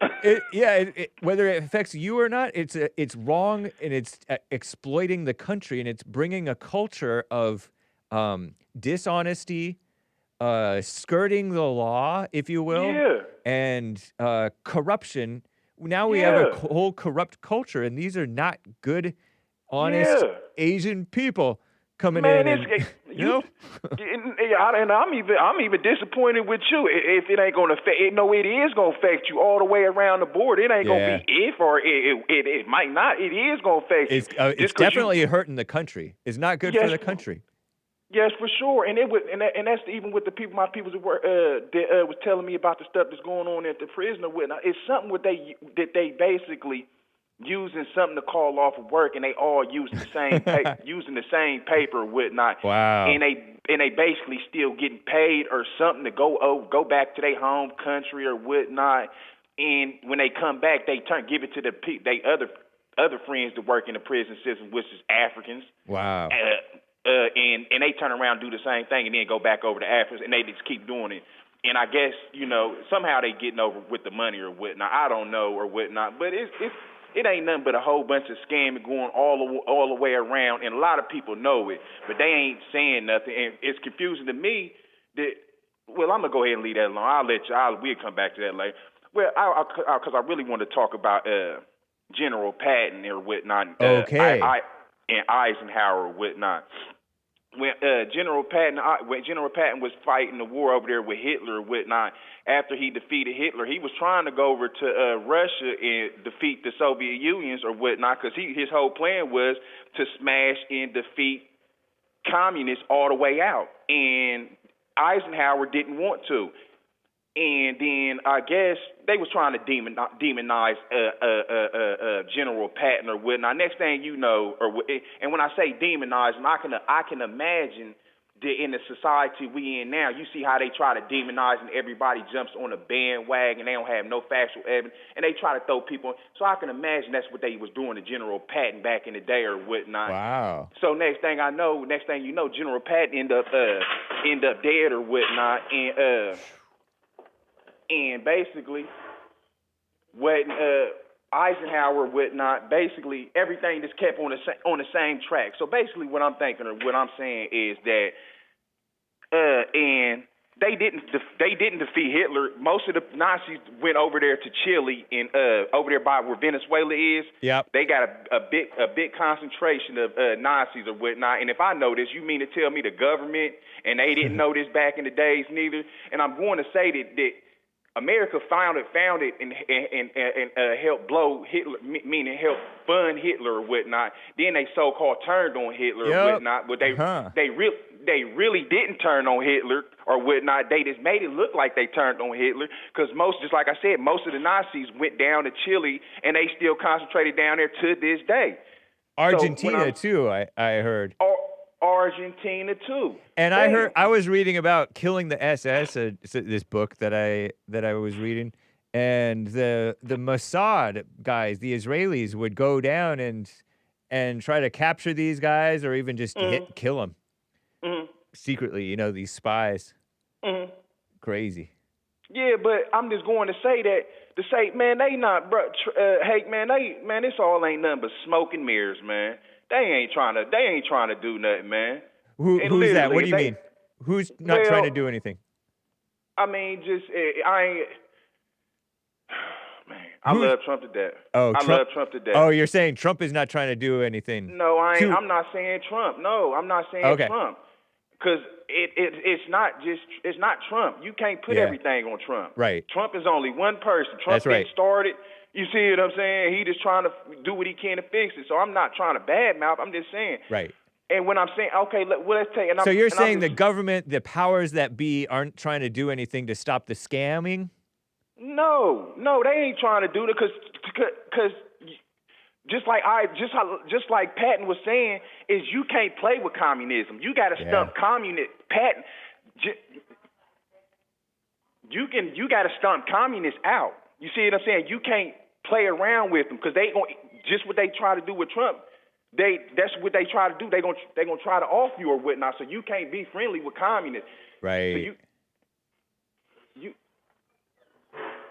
[SPEAKER 1] whether it affects you or not, it's wrong, and it's exploiting the country, and it's bringing a culture of dishonesty, skirting the law, if you will, and corruption. Now we have a whole corrupt culture, and these are not good, honest Asian people coming in. And, you know,
[SPEAKER 8] and I'm even disappointed with you if it ain't gonna affect. No, it is gonna affect you all the way around the board. It ain't gonna be if or it might not. It is gonna affect you.
[SPEAKER 1] It's definitely hurting the country. It's not good for the country.
[SPEAKER 8] Yes, for sure, and that's even with the people, my people that was telling me about the stuff that's going on at the prison or whatnot. It's something that they basically using something to call off of work, and they all using the same using the same paper or whatnot.
[SPEAKER 1] Wow.
[SPEAKER 8] And they basically still getting paid or something to go back to their home country or whatnot. And when they come back, they give it to they other friends that work in the prison system, which is Africans.
[SPEAKER 1] Wow.
[SPEAKER 8] And they turn around and do the same thing and then go back over to Africa, and they just keep doing it. And I guess, you know, somehow they getting over with the money or whatnot. I don't know or whatnot, but it ain't nothing but a whole bunch of scamming going all the way around, and a lot of people know it, but they ain't saying nothing. And it's confusing to me that, well, I'm gonna go ahead and leave that alone. We'll come back to that later. Well, because I really want to talk about General Patton or whatnot. And Eisenhower or whatnot. When General Patton was fighting the war over there with Hitler or whatnot, after he defeated Hitler, he was trying to go over to Russia and defeat the Soviet Unions or whatnot, because his whole plan was to smash and defeat communists all the way out. And Eisenhower didn't want to. And then I guess they was trying to demonize General Patton or whatnot. Next thing you know, and when I say demonize him, I can imagine that in the society we in now, you see how they try to demonize and everybody jumps on a bandwagon. They don't have no factual evidence, and they try to throw people. So I can imagine that's what they was doing to General Patton back in the day or whatnot.
[SPEAKER 1] Wow.
[SPEAKER 8] So next thing you know, General Patton end up dead or whatnot, and basically, what Eisenhower whatnot, basically everything just kept on the same track. So basically, what I'm thinking or what I'm saying is that, and they didn't defeat Hitler. Most of the Nazis went over there to Chile and over there by where Venezuela is.
[SPEAKER 1] Yep.
[SPEAKER 8] They got a big concentration of Nazis or whatnot. And if I know this, you mean to tell me the government and they didn't know this back in the days neither? And I'm going to say that America found it and helped blow Hitler, meaning helped fund Hitler or whatnot. Then they so-called turned on Hitler or whatnot, but they really didn't turn on Hitler or whatnot. They just made it look like they turned on Hitler, because just like I said, most of the Nazis went down to Chile, and they still concentrated down there to this day.
[SPEAKER 1] Argentina too, I heard.
[SPEAKER 8] Argentina too.
[SPEAKER 1] And I was reading about Killing the SS, this book that I was reading, And the Mossad guys, the Israelis, would go down and try to capture these guys or even just kill them secretly. You know, these spies. Crazy.
[SPEAKER 8] Yeah, but I'm just going to say that man, they not, bro. Hake, man, this all ain't nothing but smoke and mirrors, man. They ain't trying to do nothing, man.
[SPEAKER 1] Who's that? What do you mean? Who's not trying to do anything?
[SPEAKER 8] I mean, I love Trump to death.
[SPEAKER 1] Oh,
[SPEAKER 8] I love Trump to death.
[SPEAKER 1] Oh, you're saying Trump is not trying to do anything?
[SPEAKER 8] No, I'm not saying Trump. No, I'm not saying Trump. Because it's not Trump. You can't put everything on Trump.
[SPEAKER 1] Right.
[SPEAKER 8] Trump is only one person. Trump didn't start it. You see what I'm saying? He just trying to do what he can to fix it. So I'm not trying to badmouth. I'm just saying.
[SPEAKER 1] Right.
[SPEAKER 8] And when I'm saying, okay, let's take.
[SPEAKER 1] So you're saying the government, the powers that be, aren't trying to do anything to stop the scamming?
[SPEAKER 8] No, they ain't trying to do it because just like Patton was saying, is you can't play with communism. You got to stump communist. Patton, you got to stump communists out. You see what I'm saying? You can't play around with them because they going just what they try to do with Trump. That's what they try to do. They gonna try to off you or whatnot. So you can't be friendly with communists.
[SPEAKER 1] Right.
[SPEAKER 8] So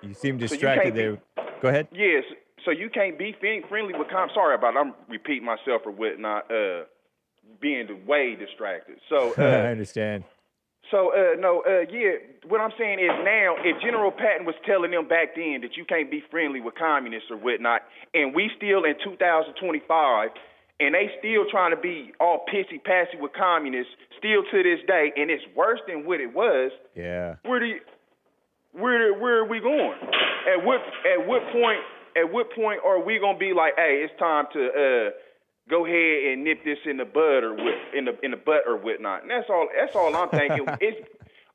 [SPEAKER 1] you seem distracted there. Go ahead.
[SPEAKER 8] Yes. So you can't be friendly with Sorry about it. I'm repeating myself or whatnot. Being way distracted. So
[SPEAKER 1] I understand.
[SPEAKER 8] So what I'm saying is now, if General Patton was telling them back then that you can't be friendly with communists or whatnot, and we still in 2025, and they still trying to be all pissy-passy with communists still to this day, and it's worse than what it was.
[SPEAKER 1] Yeah.
[SPEAKER 8] Where are we going? At what point are we gonna be like, hey, it's time to go ahead and nip this in the bud or in the butt or whatnot? And that's all I'm thinking. It's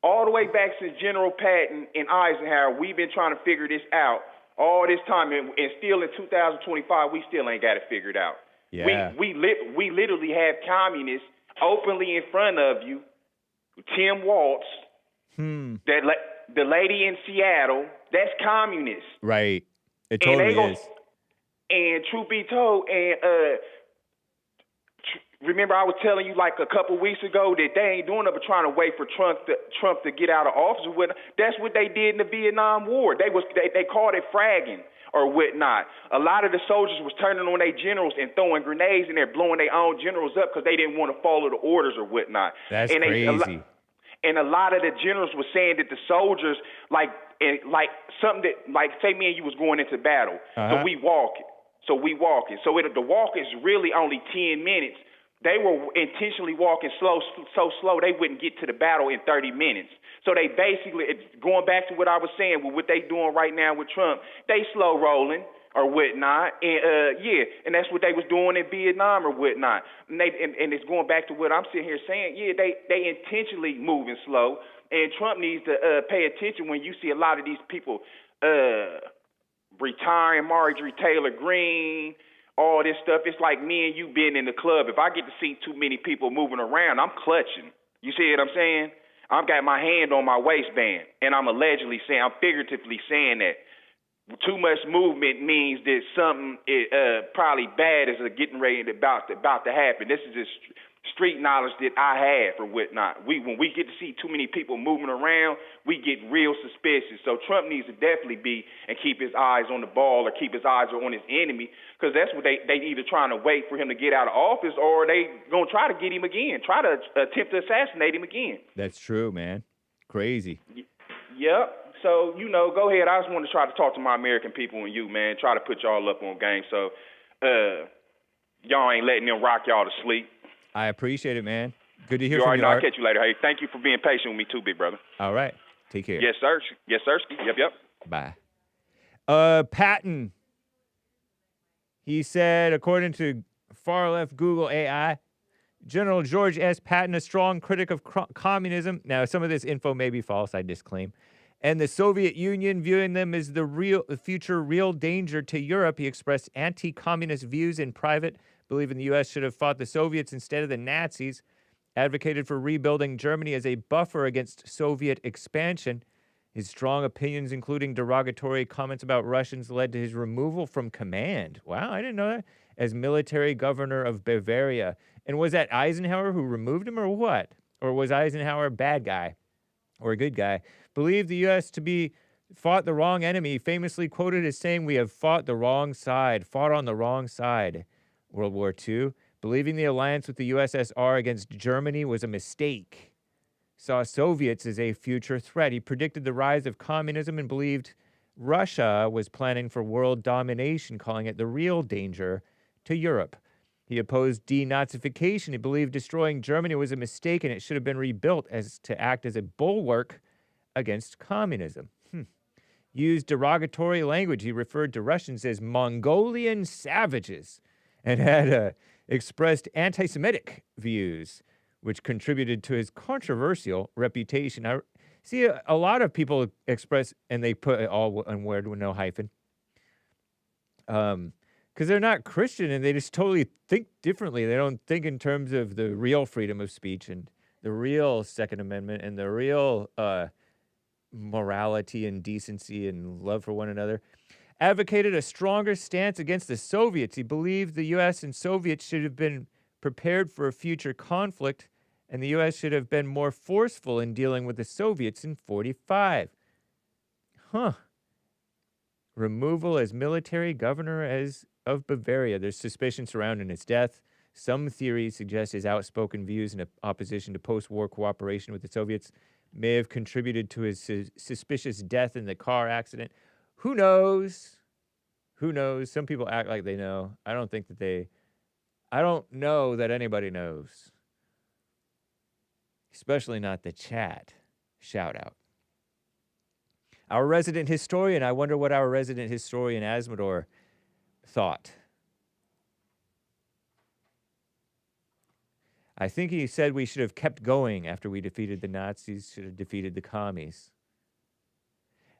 [SPEAKER 8] all the way back since General Patton and Eisenhower. We've been trying to figure this out all this time, and still in 2025, we still ain't got it figured out.
[SPEAKER 1] Yeah.
[SPEAKER 8] We literally have communists openly in front of you. Tim Walz, the lady in Seattle, that's communist.
[SPEAKER 1] Right. It totally is.
[SPEAKER 8] And truth be told, remember I was telling you like a couple weeks ago that they ain't doing it but trying to wait for Trump to get out of office. That's what they did in the Vietnam War. They called it fragging or whatnot. A lot of the soldiers was turning on their generals and throwing grenades in there, blowing their own generals up because they didn't want to follow the orders or whatnot.
[SPEAKER 1] That's crazy.
[SPEAKER 8] And a lot of the generals were saying that the soldiers, like something that, like, say me and you was going into battle, so we walking. So the walk is really only 10 minutes. They were intentionally walking so slow they wouldn't get to the battle in 30 minutes. So they basically, going back to what I was saying, with what they doing right now with Trump, they slow rolling or whatnot, and that's what they was doing in Vietnam or whatnot. And it's going back to what I'm sitting here saying. Yeah, they intentionally moving slow, and Trump needs to pay attention when you see a lot of these people retiring, Marjorie Taylor Greene, all this stuff. It's like me and you being in the club. If I get to see too many people moving around, I'm clutching. You see what I'm saying? I've got my hand on my waistband, and I'm figuratively saying that. Too much movement means that something probably bad is getting ready to about to happen. This is just street knowledge that I have or whatnot. When we get to see too many people moving around, we get real suspicious. So Trump needs to definitely be and keep his eyes on the ball or keep his eyes on his enemy, because that's what they either trying to wait for him to get out of office or they gonna try to get him again, try to attempt to assassinate him again.
[SPEAKER 1] That's true, man. Crazy.
[SPEAKER 8] Yep. So, go ahead. I just want to try to talk to my American people and you, man. Try to put y'all up on game so y'all ain't letting them rock y'all to sleep.
[SPEAKER 1] I appreciate it, man. Good to hear from you,
[SPEAKER 8] I'll
[SPEAKER 1] Art.
[SPEAKER 8] catch you later. Hey, thank you for being patient with me too, big brother.
[SPEAKER 1] All right. Take care.
[SPEAKER 8] Yes, sir. Yes, sir. Yep.
[SPEAKER 1] Bye. Patton. He said, according to far-left Google AI, General George S. Patton, a strong critic of communism. Now, some of this info may be false, I disclaim. And the Soviet Union, viewing them as the future real danger to Europe. He expressed anti-communist views in private, believing the U.S. should have fought the Soviets instead of the Nazis, advocated for rebuilding Germany as a buffer against Soviet expansion, His strong opinions, including derogatory comments about Russians, led to his removal from command. Wow, I didn't know that. As military governor of Bavaria. And was that Eisenhower who removed him or what? Or was Eisenhower a bad guy or a good guy? Believed the U.S. to be fought the wrong enemy, famously quoted as saying, "We have fought the wrong side, fought on the wrong side." World War II. Believing the alliance with the USSR against Germany was a mistake. Saw Soviets as a future threat. He predicted the rise of communism and believed Russia was planning for world domination, calling it the real danger to Europe. He opposed denazification. He believed destroying Germany was a mistake and it should have been rebuilt as to act as a bulwark against communism. Used derogatory language. He referred to Russians as Mongolian savages and had expressed anti-Semitic views, which contributed to his controversial reputation. I see a lot of people express, and they put it all one word with no hyphen, because they're not Christian and they just totally think differently. They don't think in terms of the real freedom of speech and the real Second Amendment and the real morality and decency and love for one another. Advocated a stronger stance against the Soviets. He believed the U.S. and Soviets should have been prepared for a future conflict, and the U.S. should have been more forceful in dealing with the Soviets in 1945. Removal as military governor of Bavaria. There's suspicion surrounding his death. Some theories suggest his outspoken views in opposition to post-war cooperation with the Soviets may have contributed to his suspicious death in the car accident. Who knows? Who knows? Some people act like they know. I don't know that anybody knows. Especially not the chat. Shout out. Our resident historian. I wonder what our resident historian Asmodor thought. I think he said we should have kept going after we defeated the Nazis, should have defeated the commies.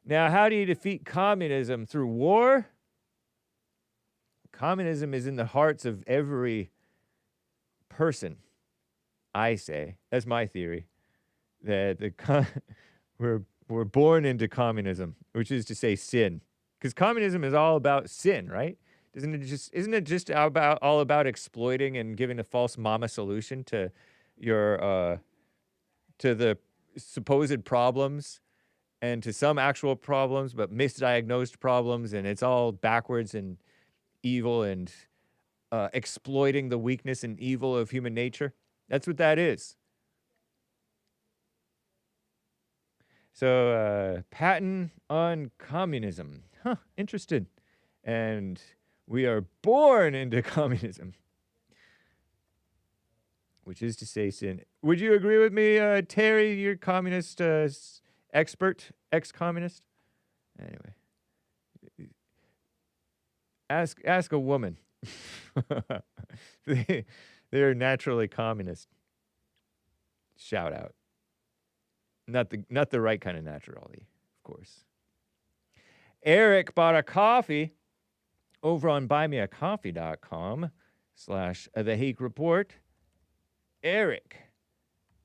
[SPEAKER 1] Now, how do you defeat communism? Through war? Communism is in the hearts of every person, I say. That's my theory. That we're born into communism, which is to say sin. Because communism is all about sin, right? Isn't it just all about exploiting and giving a false mama solution to your to the supposed problems and to some actual problems, but misdiagnosed problems, and it's all backwards and evil and exploiting the weakness and evil of human nature? That's what that is. So Patton on communism. Interested. And we are born into communism, which is to say sin. Would you agree with me, Terry? You're communist expert, ex-communist. Anyway, ask a woman. They are naturally communist. Shout out. Not the right kind of naturality, of course. Eric bought a coffee over on buymeacoffee.com/The Hake Report. Eric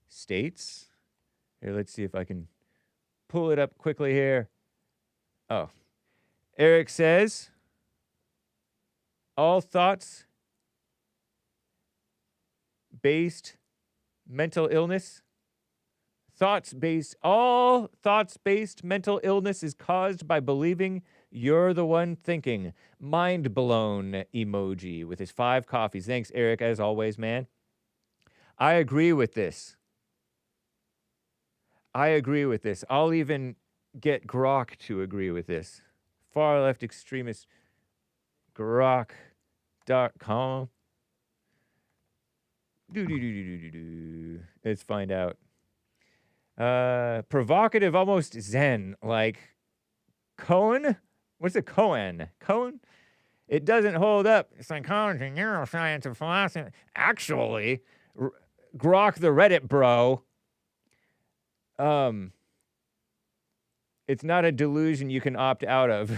[SPEAKER 1] states, here, let's see if I can pull it up quickly here. Oh, Eric says, all thoughts-based mental illness all thoughts-based mental illness is caused by believing you're the one thinking. Mind blown emoji with his 5 coffees. Thanks, Eric, as always, man. I agree with this. I'll even get Grok to agree with this. Far left extremist Grok.com. Let's find out. Provocative, almost zen, like Cohen. What's a Cohen? Cohen? It doesn't hold up. Psychology, neuroscience, and philosophy. Actually, Grok the Reddit bro. It's not a delusion you can opt out of.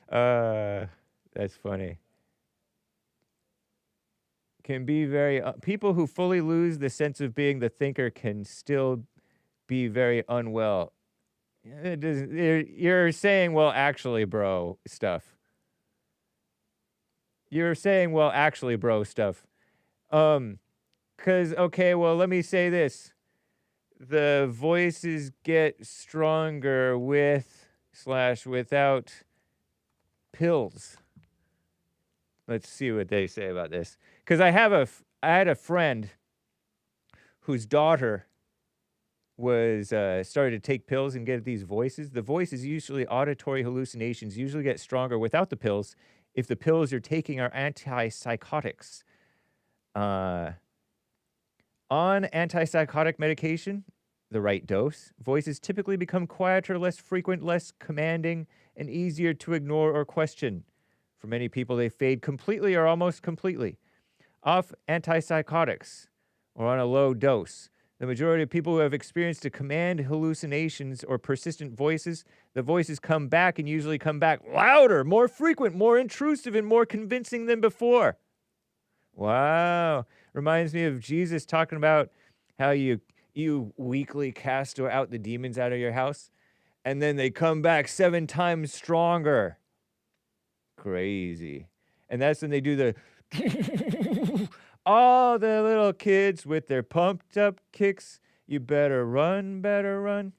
[SPEAKER 1] That's funny. Can be very people who fully lose the sense of being the thinker can still be very unwell. You're saying, well, actually, bro, stuff. You're saying, well, actually, bro, stuff. Because, okay, well, let me say this. The voices get stronger with/without pills. Let's see what they say about this. Because I had a friend whose daughter was started to take pills and get these voices. The voices, usually auditory hallucinations, usually get stronger without the pills if the pills you're taking are antipsychotics. On antipsychotic medication, the right dose, voices typically become quieter, less frequent, less commanding, and easier to ignore or question. For many people, they fade completely or almost completely. Off antipsychotics or on a low dose, the majority of people who have experienced a command hallucinations or persistent voices, the voices come back and usually come back louder, more frequent, more intrusive, and more convincing than before. Wow. Reminds me of Jesus talking about how you weekly cast out the demons out of your house, and then they come back 7 times stronger. Crazy. And that's when they do the all the little kids with their pumped up kicks. You better run,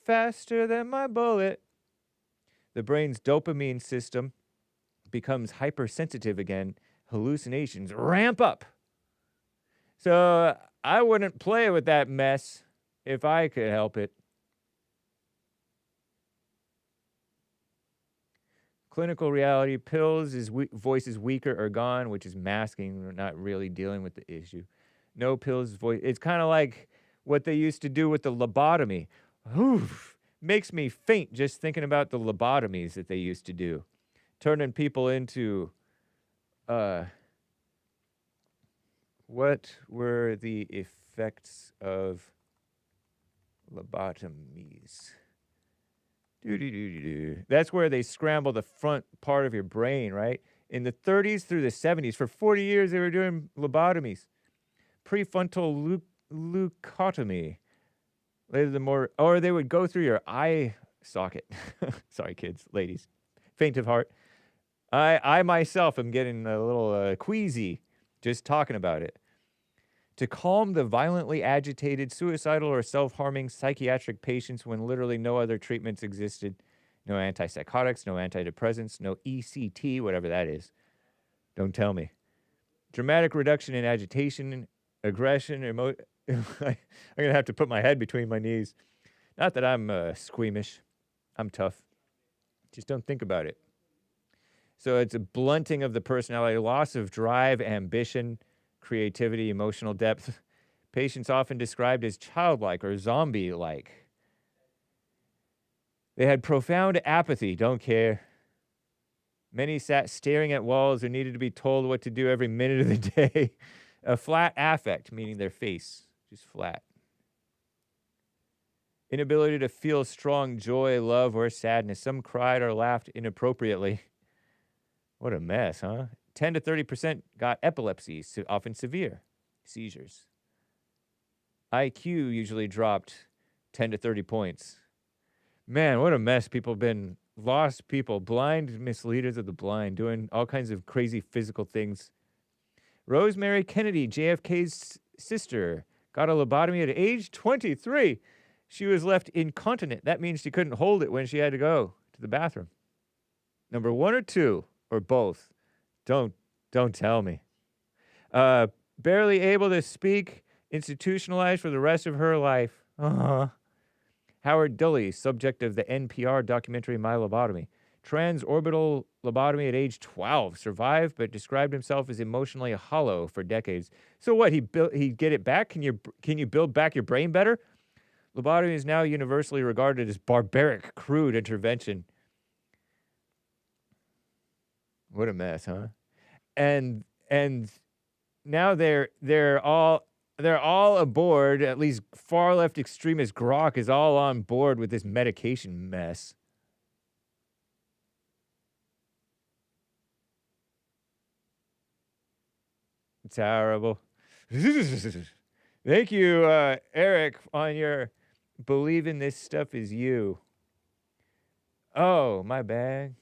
[SPEAKER 1] faster than my bullet. The brain's dopamine system becomes hypersensitive again. Hallucinations ramp up. So I wouldn't play with that mess if I could help it. Clinical reality, pills is voice is weaker or gone, which is masking or not really dealing with the issue. No pills, voice. It's kind of like what they used to do with the lobotomy. Oof, makes me faint just thinking about the lobotomies that they used to do. Turning people into, what were the effects of lobotomies? That's where they scramble the front part of your brain, right? In the 30s through the 70s, for 40 years, they were doing lobotomies. Prefrontal leucotomy. Later, or they would go through your eye socket. Sorry, kids, ladies. Faint of heart. I myself am getting a little queasy just talking about it. To calm the violently agitated, suicidal, or self-harming psychiatric patients when literally no other treatments existed. No antipsychotics, no antidepressants, no ECT, whatever that is. Don't tell me. Dramatic reduction in agitation, aggression, I'm going to have to put my head between my knees. Not that I'm squeamish. I'm tough. Just don't think about it. So it's a blunting of the personality, loss of drive, ambition, creativity, emotional depth. Patients often described as childlike or zombie-like. They had profound apathy, don't care. Many sat staring at walls or needed to be told what to do every minute of the day. A flat affect, meaning their face, just flat. Inability to feel strong joy, love, or sadness. Some cried or laughed inappropriately. What a mess, huh? 10 to 30% got epilepsy, often severe seizures. IQ usually dropped 10 to 30 points. Man, what a mess. People have been lost people, blind misleaders of the blind, doing all kinds of crazy physical things. Rosemary Kennedy, JFK's sister, got a lobotomy at age 23. She was left incontinent. That means she couldn't hold it when she had to go to the bathroom. Number 1 or 2, or both. Don't tell me. Barely able to speak, institutionalized for the rest of her life. Howard Dulley, subject of the NPR documentary My Lobotomy. Transorbital lobotomy at age 12. Survived, but described himself as emotionally hollow for decades. So what, he'd get it back? Can you build back your brain better? Lobotomy is now universally regarded as barbaric, crude intervention. What a mess, huh? And now they're all aboard. At least far left extremist Grok is all on board with this medication mess. Terrible. Thank you, Eric, on your believing this stuff is you. Oh, my bad.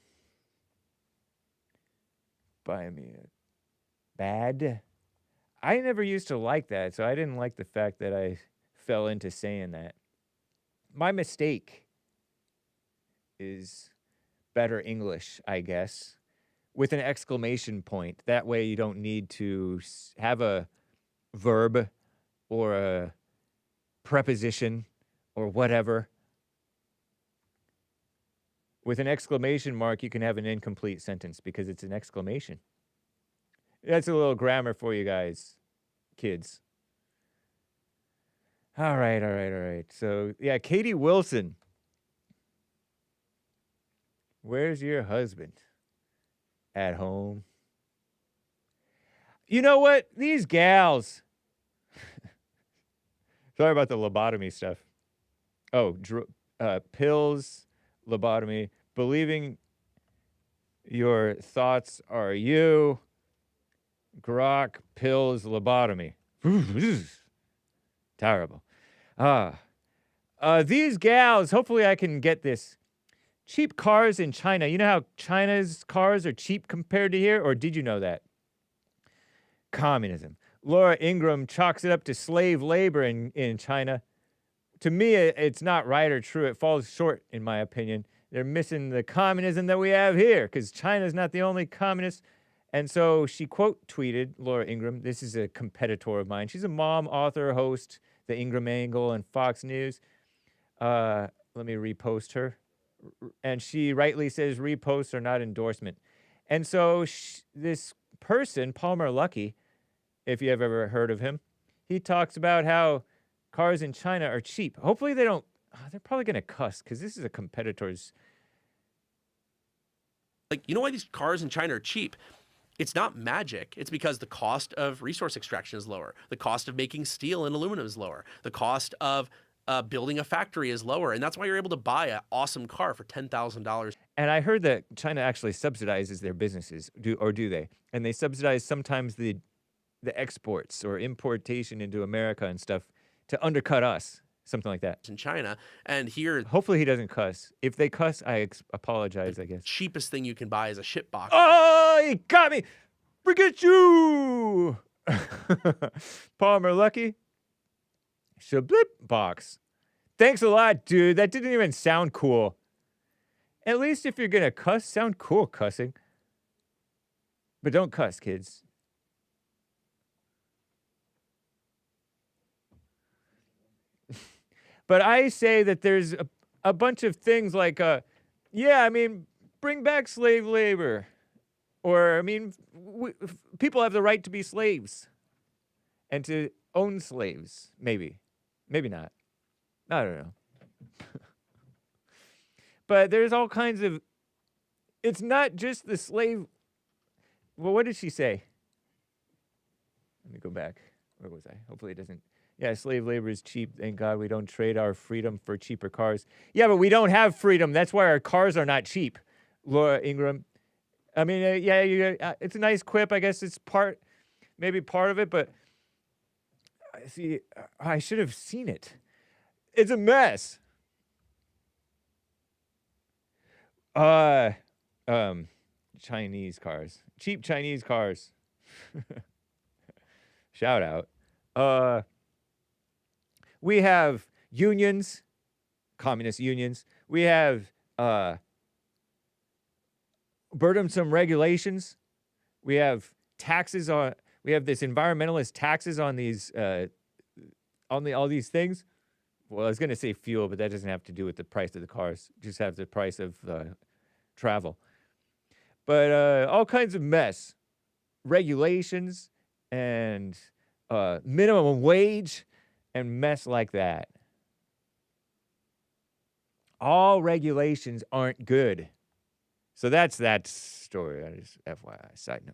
[SPEAKER 1] Buy me a bad. I never used to like that, so I didn't like the fact that I fell into saying that. My mistake is better English, I guess, with an exclamation point. That way you don't need to have a verb or a preposition or whatever. With an exclamation mark, you can have an incomplete sentence because it's an exclamation. That's a little grammar for you guys, kids. All right. So, yeah, Katie Wilson. Where's your husband? At home. You know what? These gals. Sorry about the lobotomy stuff. Oh, pills, lobotomy, believing your thoughts are you. Grok, pills, lobotomy. Terrible. These gals, hopefully I can get this. Cheap cars in China. You know how China's cars are cheap compared to here? Or did you know that? Communism. Laura Ingraham chalks it up to slave labor in China. To me, it's not right or true. It falls short, in my opinion. They're missing the communism that we have here, because China's not the only communist. And so she quote tweeted, Laura Ingraham, this is a competitor of mine. She's a mom, author, host, the Ingraham Angle and Fox News. Let me repost her. And she rightly says reposts are not endorsement. And so this person, Palmer Luckey, if you have ever heard of him, he talks about how cars in China are cheap. Hopefully they don't, they're probably going to cuss because this is a competitor's.
[SPEAKER 9] Like, you know why these cars in China are cheap? It's not magic. It's because the cost of resource extraction is lower. The cost of making steel and aluminum is lower. The cost of building a factory is lower. And that's why you're able to buy an awesome car for $10,000.
[SPEAKER 1] And I heard that China actually subsidizes their businesses, do they? And they subsidize sometimes the exports or importation into America and stuff to undercut us, something like that.
[SPEAKER 9] In China, and here...
[SPEAKER 1] Hopefully he doesn't cuss. If they cuss, I apologize, I guess.
[SPEAKER 9] Cheapest thing you can buy is a shit box.
[SPEAKER 1] Oh, he got me! Forget you! Palmer Luckey. Shablip box. Thanks a lot, dude. That didn't even sound cool. At least if you're gonna cuss, sound cool cussing. But don't cuss, kids. But I say that there's a bunch of things like, bring back slave labor. Or, people have the right to be slaves. And to own slaves, maybe. Maybe not. I don't know. But there's all kinds of... It's not just the slave... Well, what did she say? Let me go back. Where was I? Hopefully it doesn't... Yeah, slave labor is cheap. Thank God we don't trade our freedom for cheaper cars. Yeah, but we don't have freedom. That's why our cars are not cheap, Laura Ingraham. It's a nice quip. I guess it's maybe part of it, but see, I should have seen it. It's a mess. Chinese cars. Cheap Chinese cars. Shout out. We have unions, communist unions. We have burdensome regulations. We have taxes on. We have this environmentalist taxes on these all these things. Well, I was going to say fuel, but that doesn't have to do with the price of the cars. Just have the price of travel. But all kinds of mess, regulations, and minimum wage. And mess like that. All regulations aren't good. So that's that story. I just FYI, side note.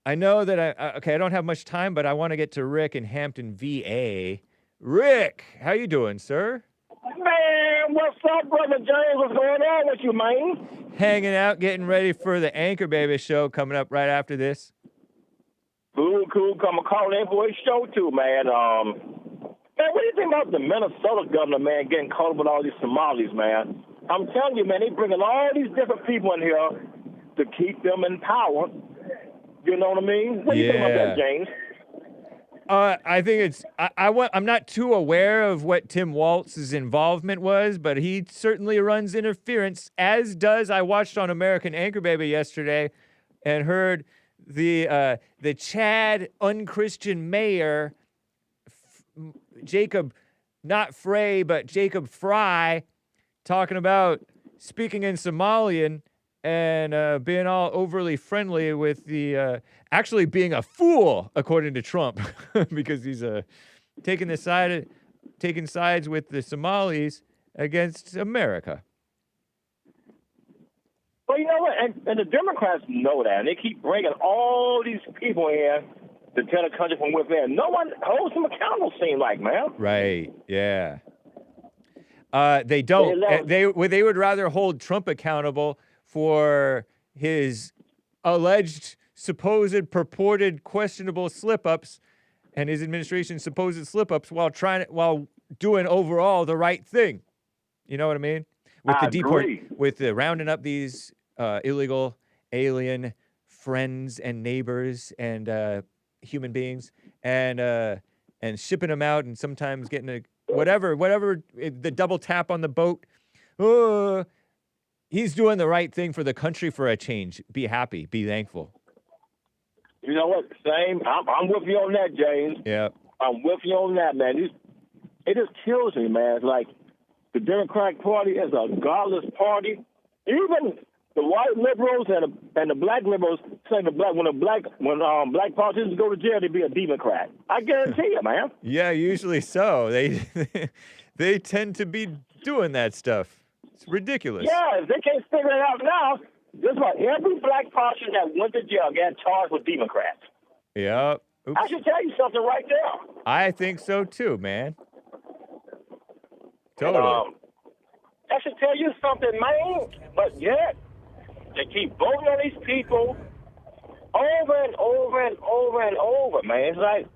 [SPEAKER 1] I know that I don't have much time, but I want to get to Rick in Hampton, VA. Rick, how you doing, sir?
[SPEAKER 10] Man, what's up, Brother James? What's going on with you, man?
[SPEAKER 1] Hanging out, getting ready for the Anchor Baby show coming up right after this.
[SPEAKER 10] Cool. Come call that boy show too, man. Man, man, what do you think about the Minnesota governor, man, getting caught up with all these Somalis, man? I'm telling you, man, they bringing all these different people in here to keep them in power. You know what I mean? What do you think about that, James?
[SPEAKER 1] I think it's I'm not too aware of what Tim Walz's involvement was, but he certainly runs interference, as does I watched on American Anchor Baby yesterday and heard the Chad unchristian mayor Jacob, not Frey, but Jacob Frey, talking about speaking in Somalian and being all overly friendly with the actually being a fool, according to Trump, because he's taking sides with the Somalis against America.
[SPEAKER 10] Well, you know what? And the Democrats know that, and they keep bringing all these people in to tell the country from within. No one holds them accountable, seem like, man.
[SPEAKER 1] Right, yeah. They don't. They would rather hold Trump accountable for his alleged, supposed, purported, questionable slip-ups and his administration's supposed slip-ups while doing overall the right thing. You know what I mean? With the rounding up these illegal alien friends and neighbors and human beings and shipping them out and sometimes getting a whatever the double tap on the boat. He's doing the right thing for the country for a change. Be happy. Be thankful.
[SPEAKER 10] You know what? Same. I'm with you on that, James.
[SPEAKER 1] Yeah.
[SPEAKER 10] I'm with you on that, man. It just kills me, man. It's like the Democratic Party is a godless party. Even the white liberals and the black liberals say when black politicians go to jail, they be a Democrat. I guarantee you, man.
[SPEAKER 1] Yeah, usually so. They tend to be doing that stuff. It's ridiculous.
[SPEAKER 10] Yeah, if they can't figure it out now, just about every black politician that went to jail got charged with Democrats.
[SPEAKER 1] Yeah. Oops.
[SPEAKER 10] I should tell you something right there.
[SPEAKER 1] I think so too, man. Totally.
[SPEAKER 10] I should tell you something, man. But yet, they keep voting on these people over and over and over and over, man. It's like,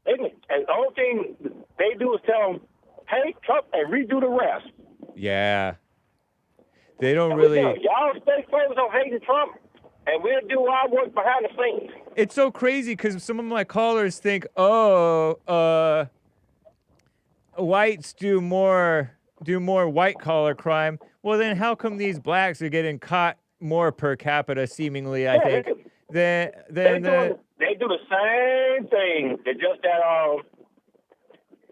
[SPEAKER 10] and the only thing they do is tell them, hey, Trump, and redo the rest.
[SPEAKER 1] Yeah. They don't really...
[SPEAKER 10] Y'all stay focused on hating Trump, and we'll do our work behind the scenes.
[SPEAKER 1] It's so crazy because some of my callers think, whites do more white-collar crime. Well, then how come these blacks are getting caught more per capita, seemingly, I think, than
[SPEAKER 10] They do the same thing. It's just that,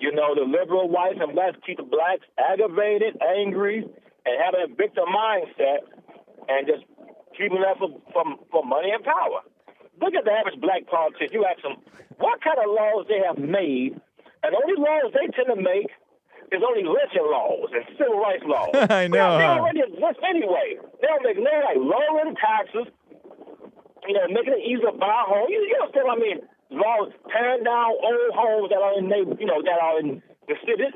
[SPEAKER 10] the liberal whites and blacks keep the blacks aggravated, angry, and have a victim mindset, and just keeping that for money and power. Look at the average black politician. You ask them, what kind of laws they have made, and the only laws they tend to make is only lynching laws and civil rights laws.
[SPEAKER 1] I know.
[SPEAKER 10] They already exist anyway. They don't make no like lowering taxes, making it easier to buy a home. You understand what I mean? Laws tearing down old homes that are in that are in the cities.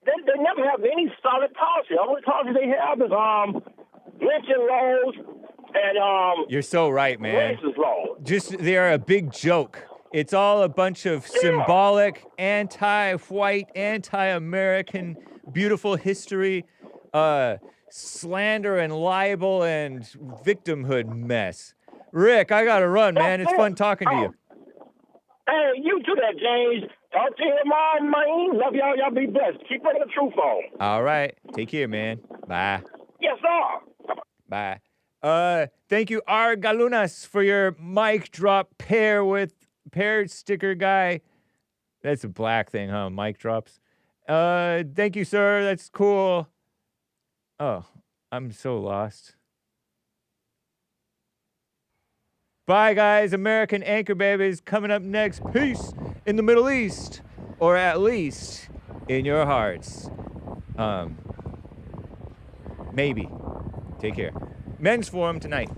[SPEAKER 10] They never have any solid policy. The only policy they have is lynching laws and
[SPEAKER 1] You're so right, man.
[SPEAKER 10] racist laws.
[SPEAKER 1] They are a big joke. It's all a bunch of symbolic, anti-white, anti-American, beautiful history, slander and libel and victimhood mess. Rick, I gotta run, man. It's fun talking to you.
[SPEAKER 10] Hey, you do that, James. Talk to you tomorrow, man. Love y'all. Y'all be blessed. Keep bringing the truth on.
[SPEAKER 1] All right. Take care, man. Bye.
[SPEAKER 10] Yes, sir.
[SPEAKER 1] Bye. Thank you, R. Galunas, for your mic drop pair sticker guy. That's a black thing, huh? Mic drops. Thank you, sir. That's cool. Oh, I'm so lost. Bye, guys. American Anchor Babies coming up next. Peace in the Middle East, or at least in your hearts. Maybe. Take care. Men's Forum tonight.